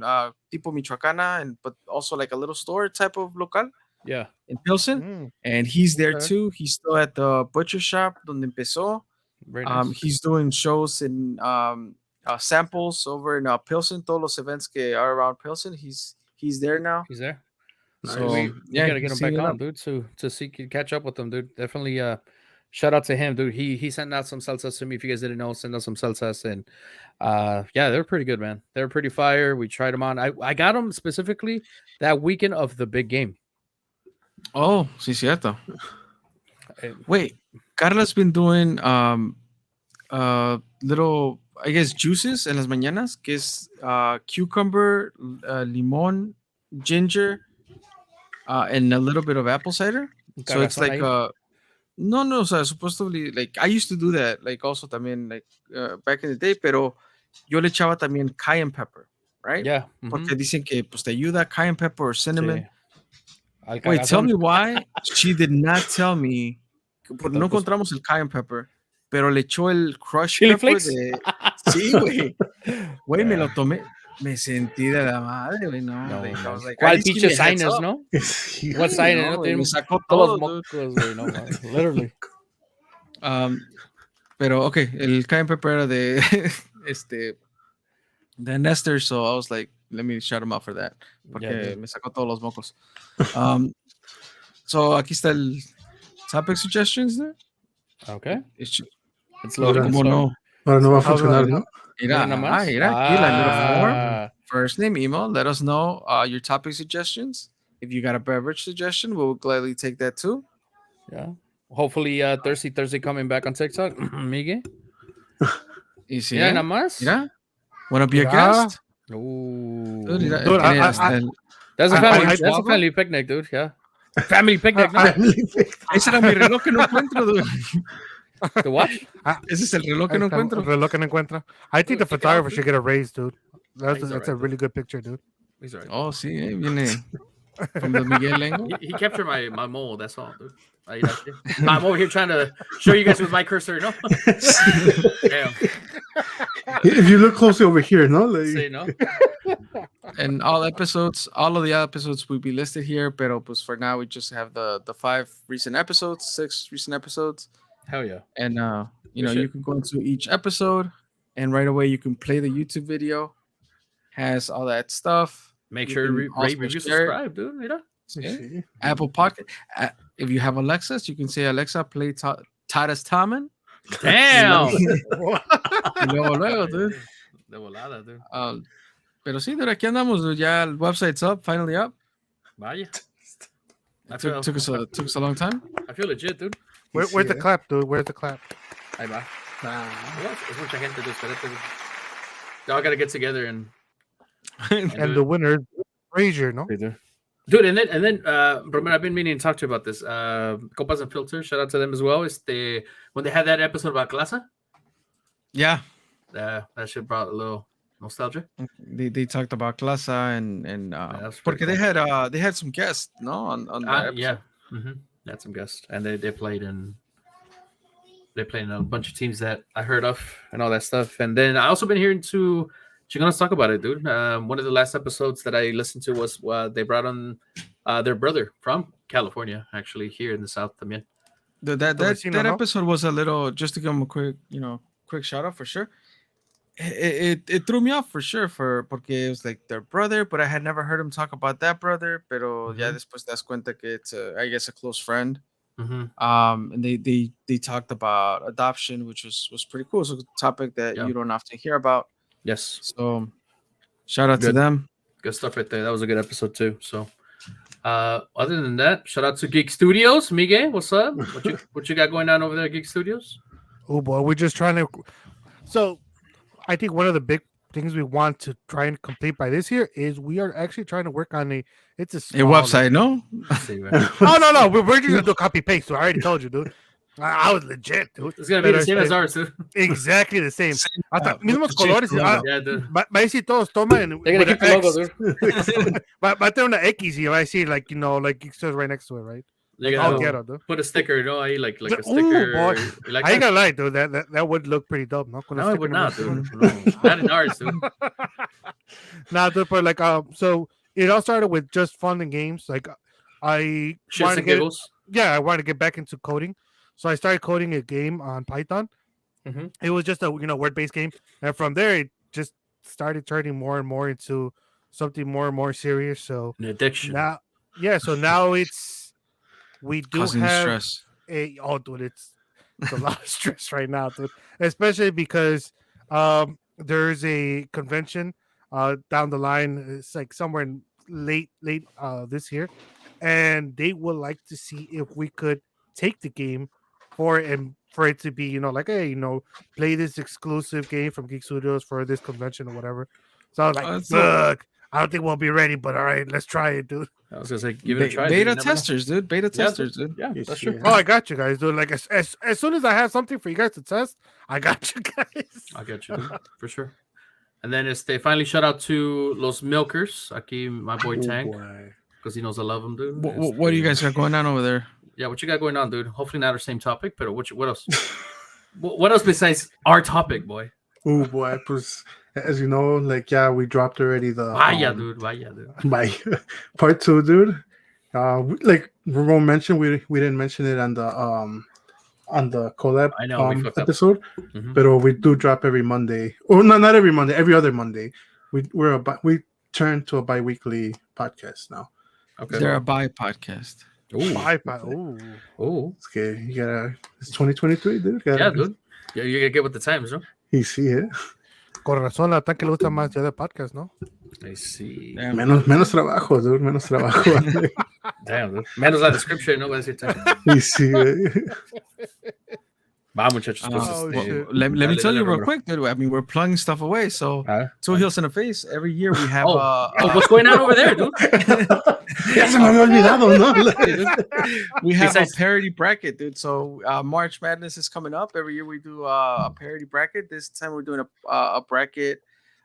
tipo Michoacana, but also like a little store type of local yeah. in Pilsen, and he's there too. He's still at the butcher shop donde empezó. Very nice. He's doing shows in samples over in Pilsen. Todos los events que are around Pilsen, he's there now. He's there. So we gotta get him back on, dude, to catch up with him, dude. Definitely shout out to him, dude. He sent out some salsas to me. If you guys didn't know, send out some salsas, and yeah, they're pretty good, man. They're pretty fire. We tried them on. I got them specifically that weekend of the big game. Oh, sí, cierto. Wait, Carla's been doing little, I guess, juices en las mañanas, que es cucumber, limón, ginger, and a little bit of apple cider. So it's like no, o sea, supposedly, like I used to do that, like also también, like back in the day, pero yo le echaba también cayenne pepper, right? Yeah. Porque dicen que pues te ayuda cayenne pepper or cinnamon. Sí. Wait, tell me why she did not tell me. No encontramos el cayenne pepper, pero le echó el crushed Chili pepper flakes. Sí, güey. Güey, me lo tomé. Me sentí de la madre, güey. No, güey. I was like, ¿Cuál at least give me pinche a heads sinus, up. no? Sí. What sinus? No, No, güey, me sacó todos todo, dude. mocos, güey, no, man. Literally. Pero, okay, el cayenne pepper era de de Nestor, so I was like, let me shout him out for that. Porque Yeah. me sacó todos los mocos. So, aquí está el topic suggestions there. Okay. It's Ahora, como no. ahora no va a funcionar, ¿no? Mira, nada más. mira aquí la little form. Ah, First name, email. Let us know your topic suggestions. If you got a beverage suggestion, we will gladly take that too. yeah. Hopefully, Thursday coming back on TikTok. Miguel. Y sí, Yeah, nada más. mira. Wanna be a Mira. guest? Ooh. Dude, mira, Dude, tiene I- hasta el- That's a I- family. I- That's a guava? family picnic, dude. Yeah. Family picnic. No? Ese era mi reloj que no encuentro, dude. The what? Ese es el reloj que no encuentro. Reloj que no encuentra. I think the Check it out, photographer dude. should get a raise, dude. He's That's alright, a dude. really good picture, dude. He's alright. Oh, sí, viene. from the Miguel angle. He captured my mole. That's all, dude. I'm over here trying to show you guys with my cursor. No, damn. If you look closely over here, no, like, Say no. And all of the episodes will be listed here. Pero pues for now, we just have the 5 recent episodes, 6 recent episodes, Hell yeah. and you know shit. you can go into each episode, and right away you can play the YouTube video. Has all that stuff. Make You sure can to also rate, review, share it. subscribe, dude. You know? see. Apple Pocket. If you have Alexas, you can say Alexa, play Todos Toman. Damn. Y luego, dude. De volada, dude. Pero sí, dude, aquí andamos, dude. Ya el website's up, finally up. Vaya. I It feel, took us a long time. I feel legit, dude. Where's the Yeah. clap, dude? Where's the clap? Ahí va. Ah, Es mucha gente, dude. Espérate, dude. They all got to get together and And do the it. winner, Frazier, no? Dude, and then Roman, I've been meaning to talk to you about this. Copas and Filter, shout out to them as well. When they had that episode about Clasa, Yeah, that shit brought a little nostalgia. they talked about Clasa and that's porque pretty they had some guests, no, on that episode. Yeah, had some guests, and they played in a bunch of teams that I heard of and all that stuff. And then I also been hearing to Chingones talk about it, dude. One of the last episodes that I listened to was they brought on their brother from California, actually here in the South. También. That Vecino, no? episode was a little, just to give him a quick shout out for sure. It threw me off for sure porque it was like their brother, but I had never heard him talk about that brother. Pero ya después te das cuenta que it's I guess a close friend. And they talked about adoption, which was pretty cool. It's a topic that Yeah. you don't often hear about. Yes, So shout out to Good. them. good stuff right there. That was a good episode too. So, other than that, shout out to Geek Studios. Miguel, what's up? What you got going on over there, at Geek Studios? Oh boy, we're just trying to. So, I think one of the big things we want to try and complete by this year is we are actually trying to work on a A small- website, no? Let's see, man. Oh no, we're just gonna do copy paste. So I already told you, dude. I was legit, dude. It's gonna be the Pero same as este- ours, dude. Exactly the same. Hasta with mismos the change colores. logo. Yeah, dude. Va a decir todos toman. They're gonna with keep the a logo, X. dude. Va a tener una X y va a decir, like, like it says right next to it, right? They're I'll gonna get it, dude. put a sticker, no? Ahí, like a Ooh, sticker. boy. You like I ain't that? gonna lie, dude. That would look pretty dope, no? Con a No, it sticker would number not, two. dude. No, not in ours, dude. Nah, dude, but like, so it all started with just fun and games. Like, I Shits wanted to and get, giggles. I wanted to get back into coding, so I started coding a game on Python. Mhm. It was just a word-based game, and from there it just started turning more and more into something more and more serious. So An addiction. now, so now we do Causing have stress. dude, it's a lot of stress right now, dude. Especially because there's a convention down the line. It's like somewhere in late this year, and they would like to see if we could take the game for it to be, like, hey, play this exclusive game from Geek Studios for this convention or whatever. So I was like, That's look, I don't think we'll be ready, but all right, let's try it, dude. I was gonna say, give it a try. dude. You Beta never know. testers, dude. Beta Yeah, testers, dude. Yeah, Yes, that's true. yeah. Oh, I got you guys, dude. Like as soon as I have something for you guys to test, I got you guys. I get you, dude, for sure. And then they finally shout out to Los Milkers. Aquí, my boy Oh, Tank, boy. because he knows I love him, dude. What do you guys got going on over there? Yeah, what you got going on, dude? Hopefully not our same topic, but what else? What else besides our topic, boy? Oh boy, pues, as you know, like, yeah, we dropped already the Vaya, dude. Vaya, dude. by part 2, dude. Like Ramon mentioned, we didn't mention it on the collab I know, we fucked up. episode, Mhm. but we do drop every Monday, or no, not every Monday, every other Monday. We turn to a bi-weekly podcast now. Okay. They're a bi podcast. Ooh. Ooh. Ooh. Okay, it's 2023, dude. Yeah, dude. Yeah, you gotta get with the times, no? You see it. Con razón, a Tan que le gusta más ya de podcast, ¿no? I see. Damn. Menos trabajo, dude. Menos trabajo. Damn, dude. Menos la description, no voy a decir time. You see it. Va, muchachos. Pues, Oh, este, shit. Let me dale, tell you dale, real Romero. quick, dude. I mean, we're plugging stuff away. So, Ah. Two Heels in the Face. Every year we have. Oh, what's going on over there, dude? Ya se me había olvidado, ¿no? We have Besides- a parody bracket, dude. So March Madness is coming up. Every year we do a parody bracket. This time we're doing a bracket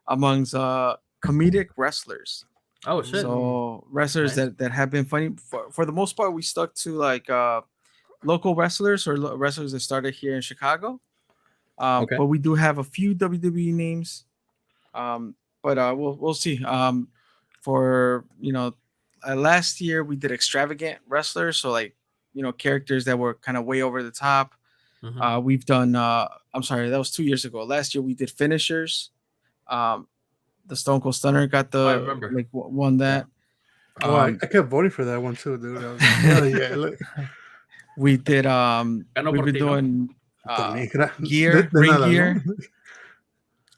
amongst comedic wrestlers. Oh shit. So wrestlers Nice. that have been funny. For the most part, we stuck to like local wrestlers or wrestlers that started here in Chicago. Okay. But we do have a few WWE names. But we'll see. For last year we did extravagant wrestlers, so like characters that were kind of way over the top. Mhm. We've done. I'm sorry, that was 2 years ago. Last year we did finishers. Um, the Stone Cold Stunner got I the remember. won that. Oh, I Um, kept voting for that one too, dude. I was like, hell yeah. Look, we did. Ganó We've por been ti, ¿no? doing también, gear, de ring nada, gear.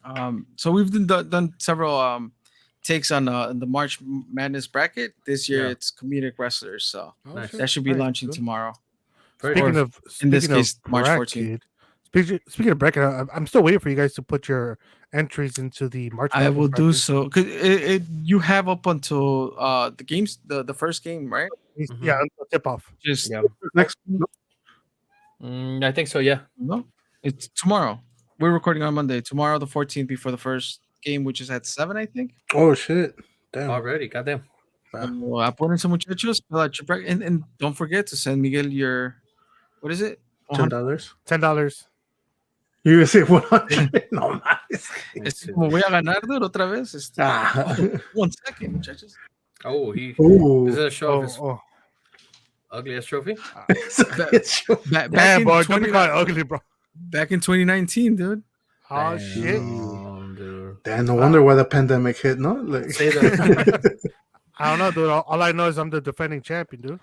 ¿no? So we've done several takes on the March Madness bracket. This year Yeah. it's comedic wrestlers, so Nice. that should be Nice, launching dude. tomorrow. Very Speaking nice. of In this speaking of case, March 14th. bracket, speaking of bracket, I'm still waiting for you guys to put your entries into the March. I Madness will do bracket. so. Cause you have up until the games, the first game, right? Yeah, until tip off. Just Yeah. Next, no, I think so. Yeah. no, it's tomorrow. We're recording on Monday. Tomorrow, the 14th, before the first game, which is at 7, I think. oh shit, damn. Already. Goddamn. Wow. So, apónense muchachos, fill out your bracket, and don't forget to send Miguel your what is it? $10. $10. You gonna say 100? No más. Es como voy a ganar, dude, otra vez. Ah. 1 second, muchachos. Oh, he. Ooh. Is it a show of his Oh, ugliest trophy? Back damn, in boy, don't be 20 called ugly, bro. back in 2019, dude. Oh shit! Dude. Damn, no wonder why the pandemic hit, no? Like, Say that. I don't know, dude. All I know is I'm the defending champion, dude.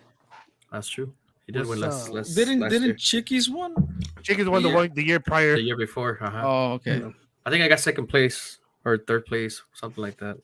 That's true. He did What's win last up? last Didn't year. Chickies won? Chicken's won the year prior. The year before. Oh, okay. Yeah. I think I got second place or third place, something like that.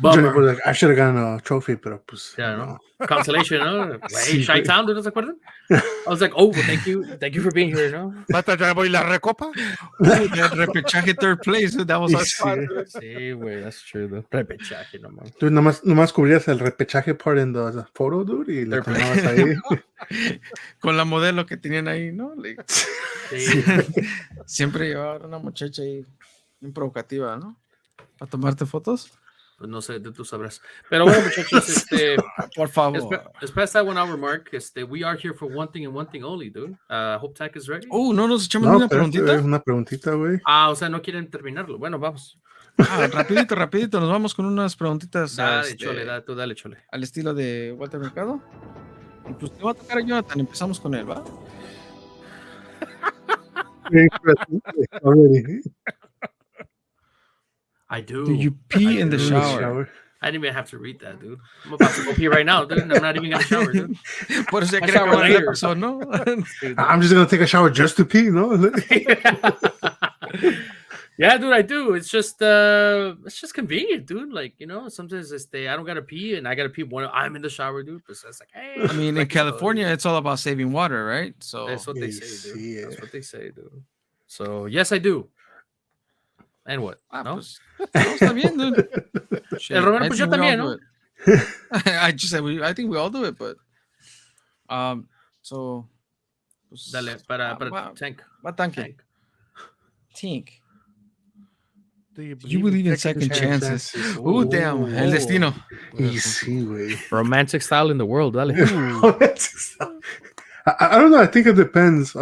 Johnny Bummer. was like, I should have gotten a trophy, pero pues, Yeah, no. no. Consolation, ¿no? Sí, Hey, Shy güey. Town, ¿no se acuerdan? I was like, oh, thank you for being here, ¿no? Basta, ya voy la recopa. That repechaje third place, dude. That was our Sí. spot. Sí, güey, that's true, though. Repechaje, no mames. Dude, nomás cubrías el repechaje part in the photo, dude, y le Third place. tomabas ahí. Con la modelo que tenían ahí, ¿no? Like, Sí. siempre llevaban una muchacha ahí bien provocativa, ¿no? Para tomarte fotos. Pues no sé, tú sabrás. Pero bueno, muchachos, Por favor. it's past that 1 hour mark. We are here for one thing and one thing only, dude. Hope Tech is ready. Oh, no nos echamos No, una espérate, preguntita. güey, una preguntita, güey. O sea, no quieren terminarlo. Bueno, vamos. Rapidito, nos vamos con unas preguntitas Dale, chole, dale, chole. al estilo de Walter Mercado. Y pues te va a tocar a Jonathan, empezamos con él, ¿va? Already. I do. Do you pee I in the do. shower? I didn't even have to read that, dude. I'm about to go pee right now, dude. I'm not even gonna shower, dude. Por eso ya I quería shower acabar el later. episodio, ¿no? I'm just gonna take a shower just to pee, no? Yeah, dude, I do. It's just convenient, dude. Like, sometimes I don't gotta pee and I gotta pee when I'm in the shower, dude. But it's like, hey, I mean, in California, it's all about saving water, right? So that's what they Sí, say, dude. sí, That's what they say, dude. So yes, I do. And what? No? pues, no, está bien, dude. Shit, El Romero, I pues yo think we all también, do ¿no? it. I just said I think we all do it, but so pues, Dale, para va Tank. tanque. Tank. Tink. Do you You believe in second chances? Ooh, damn, el destino. Y sí, güey. Romantic style in the world, dale. I don't know. I think it depends.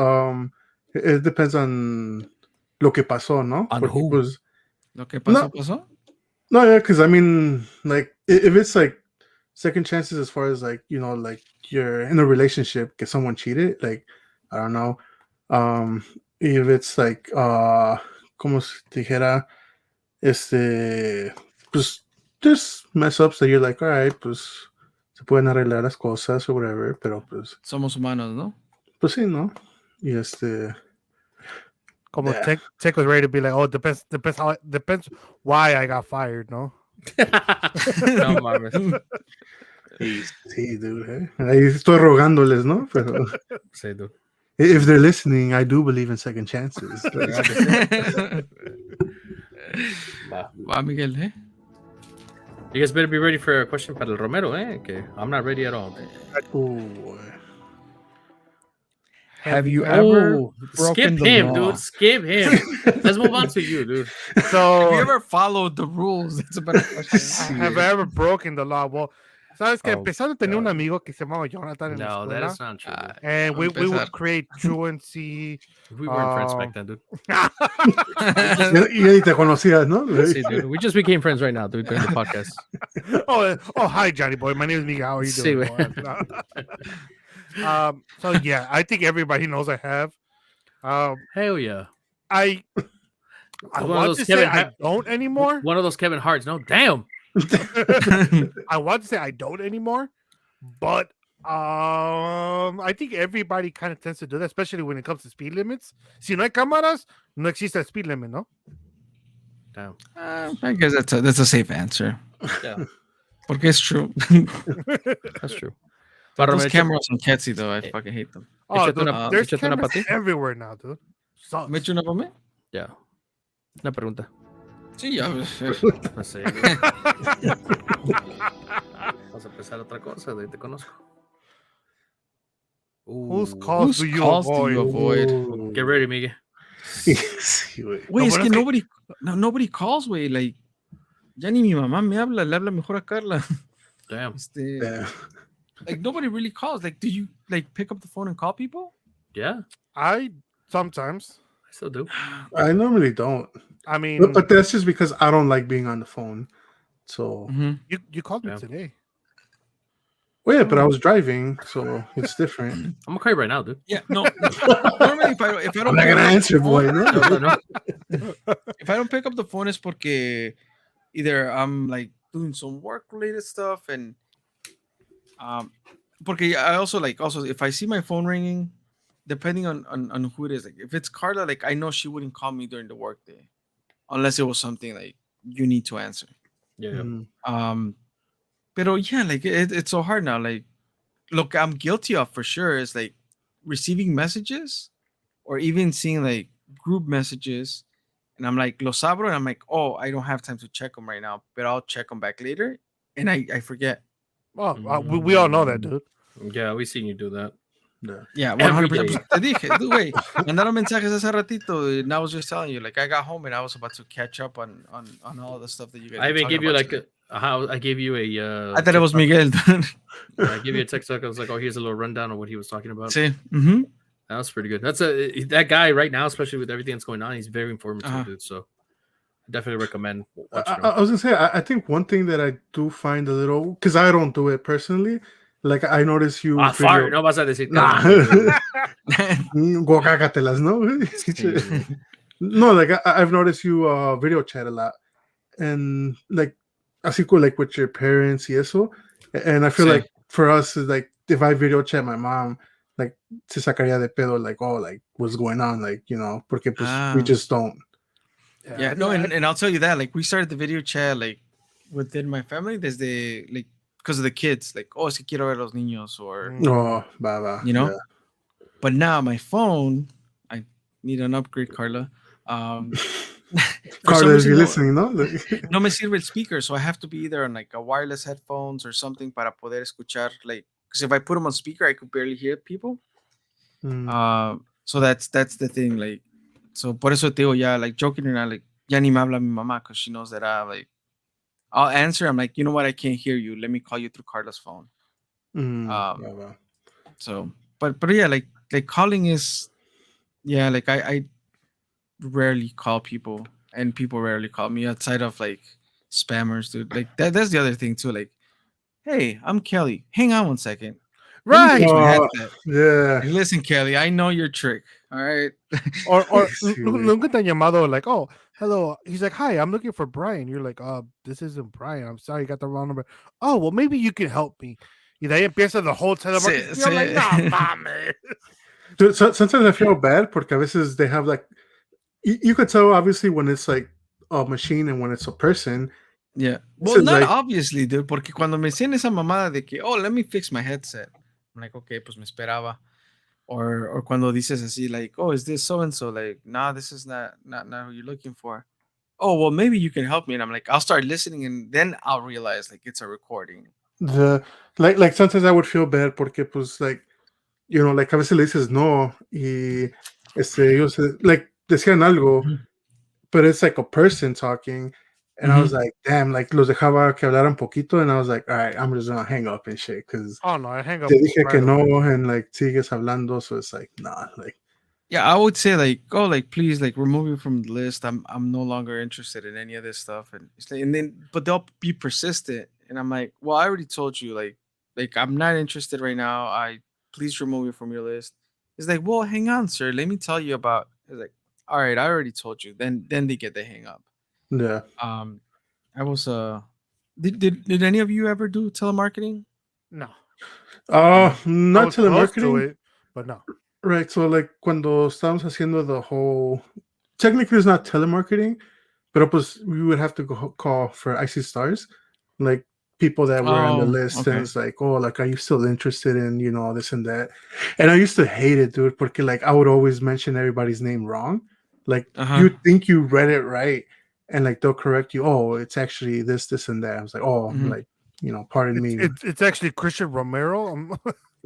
It depends on lo que pasó, ¿no? On Porque, who? pues, Lo que pasó, No. pasó. no, yeah, because I mean, like, if it's like second chances as far as like, like you're in a relationship, que someone cheated, like, I don't know. If it's like, como se dijera, pues, there's mess ups that you're like, all right, pues, se pueden arreglar las cosas or whatever, pero pues, Somos humanos, ¿no? pues sí, ¿no? Y Como Yeah. Tech was ready to be like, oh, depends why I got fired, no? No mames. sí, dude, Ahí estoy rogándoles, ¿no? Pero Sí, dude. if they're listening, I do believe in second chances. Va. Va, Miguel, ¿eh? You guys better be ready for a question para el Romero, eh? Okay. I'm not ready at all. Ooh, Have you ever skip broken the him, law? dude. Skip him. Let's move on to you, dude. So Have you ever followed the rules? That's a better question. have I ever broken the law? Well, sabes que Oh, empezando tenía un God. amigo que se llamaba Jonathan en la No, that escuela, is not true. Dude. and we Empezar. would create truancy. We weren't friends back then, dude. Y ni te conocías, ¿no? See, dude, we just became friends right now, dude, during the podcast. oh, hi, Johnny boy. My name is Miguel. How are you See, doing? So yeah, I think everybody knows I have. Hell yeah. I One of want those to say Kevin I Ha- don't anymore. One of those Kevin Harts. No, damn. I want to say I don't anymore, but I think everybody kind of tends to do that, especially when it comes to speed limits. Si no hay cámaras, no existe speed limit, no? Damn. I guess that's a safe answer. Yeah, Porque it's true. that's true. Those Barrometer- cameras on Ketsy though, I fucking hate them. Oh, Échate dude, una- there's échate una cameras pa' ti. everywhere now, dude. Sucks. ¿Me echo una pa' mí? Yeah. Una pregunta. Sí, ya. No sé. Vamos a empezar otra cosa. Te conozco. Whose Ooh. calls do Whose you calls do avoid? you avoid? Oh. Get ready, Miguel. Sí, güey. Güey, No, es pero que es que- nobody calls, güey. Like, ya ni mi mamá me habla, le habla mejor a Carla. Damn. Yeah. Like, nobody really calls. Like, do you, like, pick up the phone and call people? Yeah, I sometimes. I still do. I normally don't. I mean, But that's just because I don't like being on the phone. So, Mm-hmm. you called me Yeah. today. well, yeah, but I was driving, so it's different. I'm gonna call you right now, dude. Yeah, no. Normally, if I don't I'm not pick gonna up answer, the phone- boy. No? No. if I don't pick up the phone, it's porque either I'm like doing some work related stuff and porque I also if I see my phone ringing, depending on who it is, like if it's Carla, like I know she wouldn't call me during the workday unless it was something like you need to answer. Yeah. Mm. Pero yeah, like it's so hard now. Like, look, I'm guilty of for sure is like receiving messages or even seeing like group messages, and I'm like los abro, and I'm like, oh, I don't have time to check them right now, but I'll check them back later, and I forget. Well, we all know that, dude. Yeah, we seen you do that. Yeah. Yeah, Every 100%. day. Te dije, dude, wait, mandaron mensajes hace ratito, and I was just telling you, like I got home and I was about to catch up on all the stuff that you guys. I were even talking give you about like today. I gave you a. I thought it was TikTok. Miguel. I give you a text. I was like, oh, here's a little rundown of what he was talking about. Sí. Mm-hmm. That was pretty good. That's that guy right now, especially with everything that's going on. He's very informative, Uh-huh. dude. So I definitely recommend I, watching I him. was gonna say, I think one thing that I do find a little, because I don't do it personally. Like I notice you. Ah, fart. No vas a decir. Nah. nada. Guacácatelas, no? Sí. No, like I've noticed you video chat a lot, and like así cool, like with your parents y eso. And I feel Sí. like for us is like if I video chat my mom, like se sacaría de pedo, like oh, like what's going on, like you know, porque pues we Ah. just don't. Yeah, no, and I'll tell you that, like, we started the video chat, like, within my family, desde, like, because of the kids, like, oh, es que quiero ver los niños, or, Oh, va. you know? Yeah. But now my phone, I need an upgrade, Carla. For some Carla, if reason, you're no- listening, no? Like, no me sirve el speaker, so I have to be either on, like, a wireless headphones or something para poder escuchar, like, because if I put them on speaker, I could barely hear people. mm, So that's the thing, like, so por eso te digo, yeah, like joking or not, like, ya ni me habla mi mamá because she knows that I'll answer. I'm like, you know what, I can't hear you. Let me call you through Carla's phone. va, va. So, but yeah, like calling is, yeah, like I rarely call people, and people rarely call me outside of like spammers, dude. Like that's the other thing too. Like, hey, I'm Kelly. Hang on one second. Let me Right. fix my Oh, headset. yeah. Like, listen, Kelly, I know your trick. All right. Or Sí, güey. nunca te han llamado like, oh, hello. He's like, hi, I'm looking for Brian. You're like, this isn't Brian. I'm sorry, you got the wrong number. Oh, well, maybe you can help me. Y de ahí empieza the whole telemarketing. Sí, You're like, sí. no, mames. Dude, sometimes I feel bad porque a veces they have like you could tell obviously when it's like a machine and when it's a person. Yeah. This Well, is not like- obviously, dude, porque cuando me decían esa mamada de que, oh, let me fix my headset. I'm like, okay, pues me esperaba. Or cuando dices así, like, oh, is this so and so? Like, nah, this is not who you're looking for. Oh, well, maybe you can help me. And I'm like, I'll start listening, and then I'll realize like it's a recording. Like sometimes I would feel bad porque pues like you know, like a veces le dices no y ellos like decían algo, but it's like a person talking. And I was like, damn, like los dejaba que hablaran poquito, and I was like, all right, I'm just gonna hang up and shit because Oh no, I hang up te dije que right no, away. and like sigues hablando, so it's like, nah, like Yeah, I would say like, oh, like please, like remove me from the list. I'm no longer interested in any of this stuff, and it's like, and then but they'll be persistent, and I'm like, well, I already told you, like I'm not interested right now. I please remove me from your list. It's like, well, hang on, sir. Let me tell you about. It's like, all right, I already told you. Then they get the hang up. yeah. Um, I was did any of you ever do telemarketing? No, No. I Not was close to telemarketing, it, but no. right? So like cuando estábamos haciendo the whole, technically it's not telemarketing, but pues we would have to go call for IC stars, like people that were on the Oh, list, and okay. it's like, oh, like, are you still interested in, you know, this and that? And I used to hate it, dude, porque like I would always mention everybody's name wrong. Like Uh huh. you think you read it right, and like they'll correct you. Oh, it's actually this, and that. I was like, oh, Hmm. like, you know, pardon It's me. it's, it's actually Christian Romero.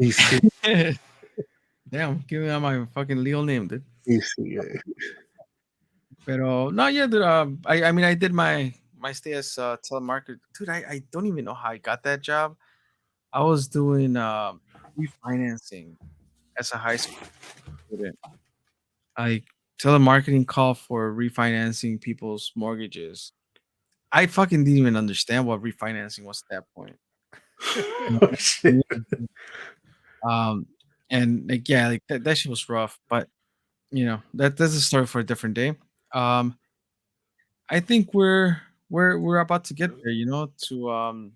Easy, Damn, give me out my fucking legal name, dude. easy. Pero no, yeah, dude. I mean, I did my stay as telemarketer, dude. I don't even know how I got that job. I was doing refinancing as a high school student. I telemarketing call for refinancing people's mortgages. I fucking didn't even understand what refinancing was at that point. Oh, shit. Um, and like yeah, like that shit was rough, but you know that's a story for a different day. Um, I think we're about to get there. You know, to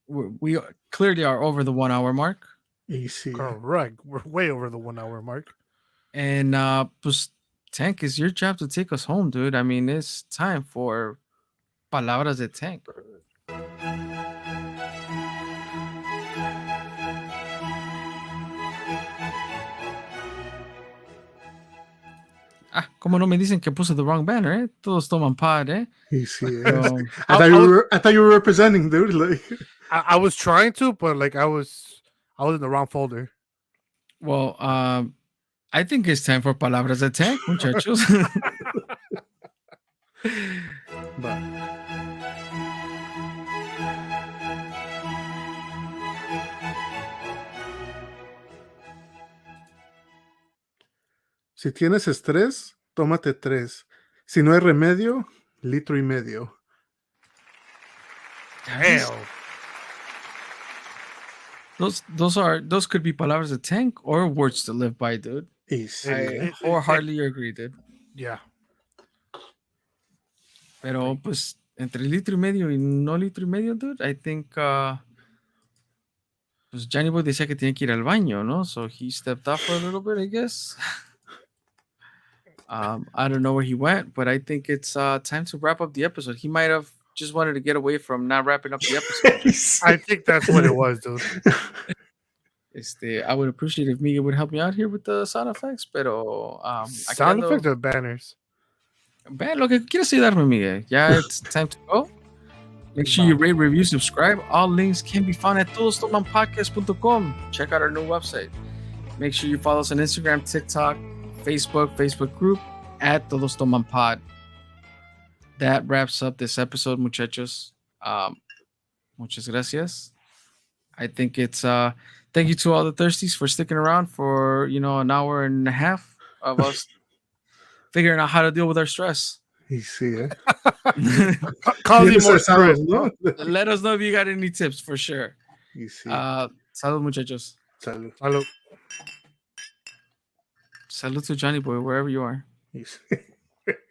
we clearly are over the 1 hour mark, Easy. Correct. We're way over the 1 hour mark. and pues, Tank, it's your job to take us home, dude. I mean, it's time for palabras de Tank. Ah, como no me dicen que puse the wrong banner, eh? Todos toman pod, eh? Easy. So, I thought you were representing, dude. Like, I was trying to, but like I was in the wrong folder. well, I think it's time for palabras de Tank, muchachos. but si tienes estrés, tómate 3. Si no hay remedio, litro y medio. Hell. Those could be palabras de Tank or words to live by, dude. Easy. I wholeheartedly agree, dude. Yeah. Pero pues entre litro y medio y no litro y medio, dude, I think pues Johnny Boy decía que tenía que ir al baño, ¿no? So he stepped off for a little bit, I guess. I don't know where he went, but I think it's time to wrap up the episode. He might have just wanted to get away from not wrapping up the episode. I think that's what it was, dude. I would appreciate if Miguel would help me out here with the sound effects, pero aquí Sound ando- effects or banners? Ve lo que quieras ayudarme, Miguel. Yeah, it's time to go. Make sure you rate, review, subscribe. All links can be found at todostomanpodcast.com. Check out our new website. Make sure you follow us on Instagram, TikTok, Facebook group at Todos Toman Pod. That wraps up this episode, muchachos. Muchas gracias. I think it's thank you to all the thirsties for sticking around for an hour and a half of us figuring out how to deal with our stress. Easy, Causing Bien more estresados, stress. ¿no? Let us know if you got any tips for sure. Easy. Salud, muchachos. Salud. Hello. Salud to Johnny Boy, wherever you are. Easy.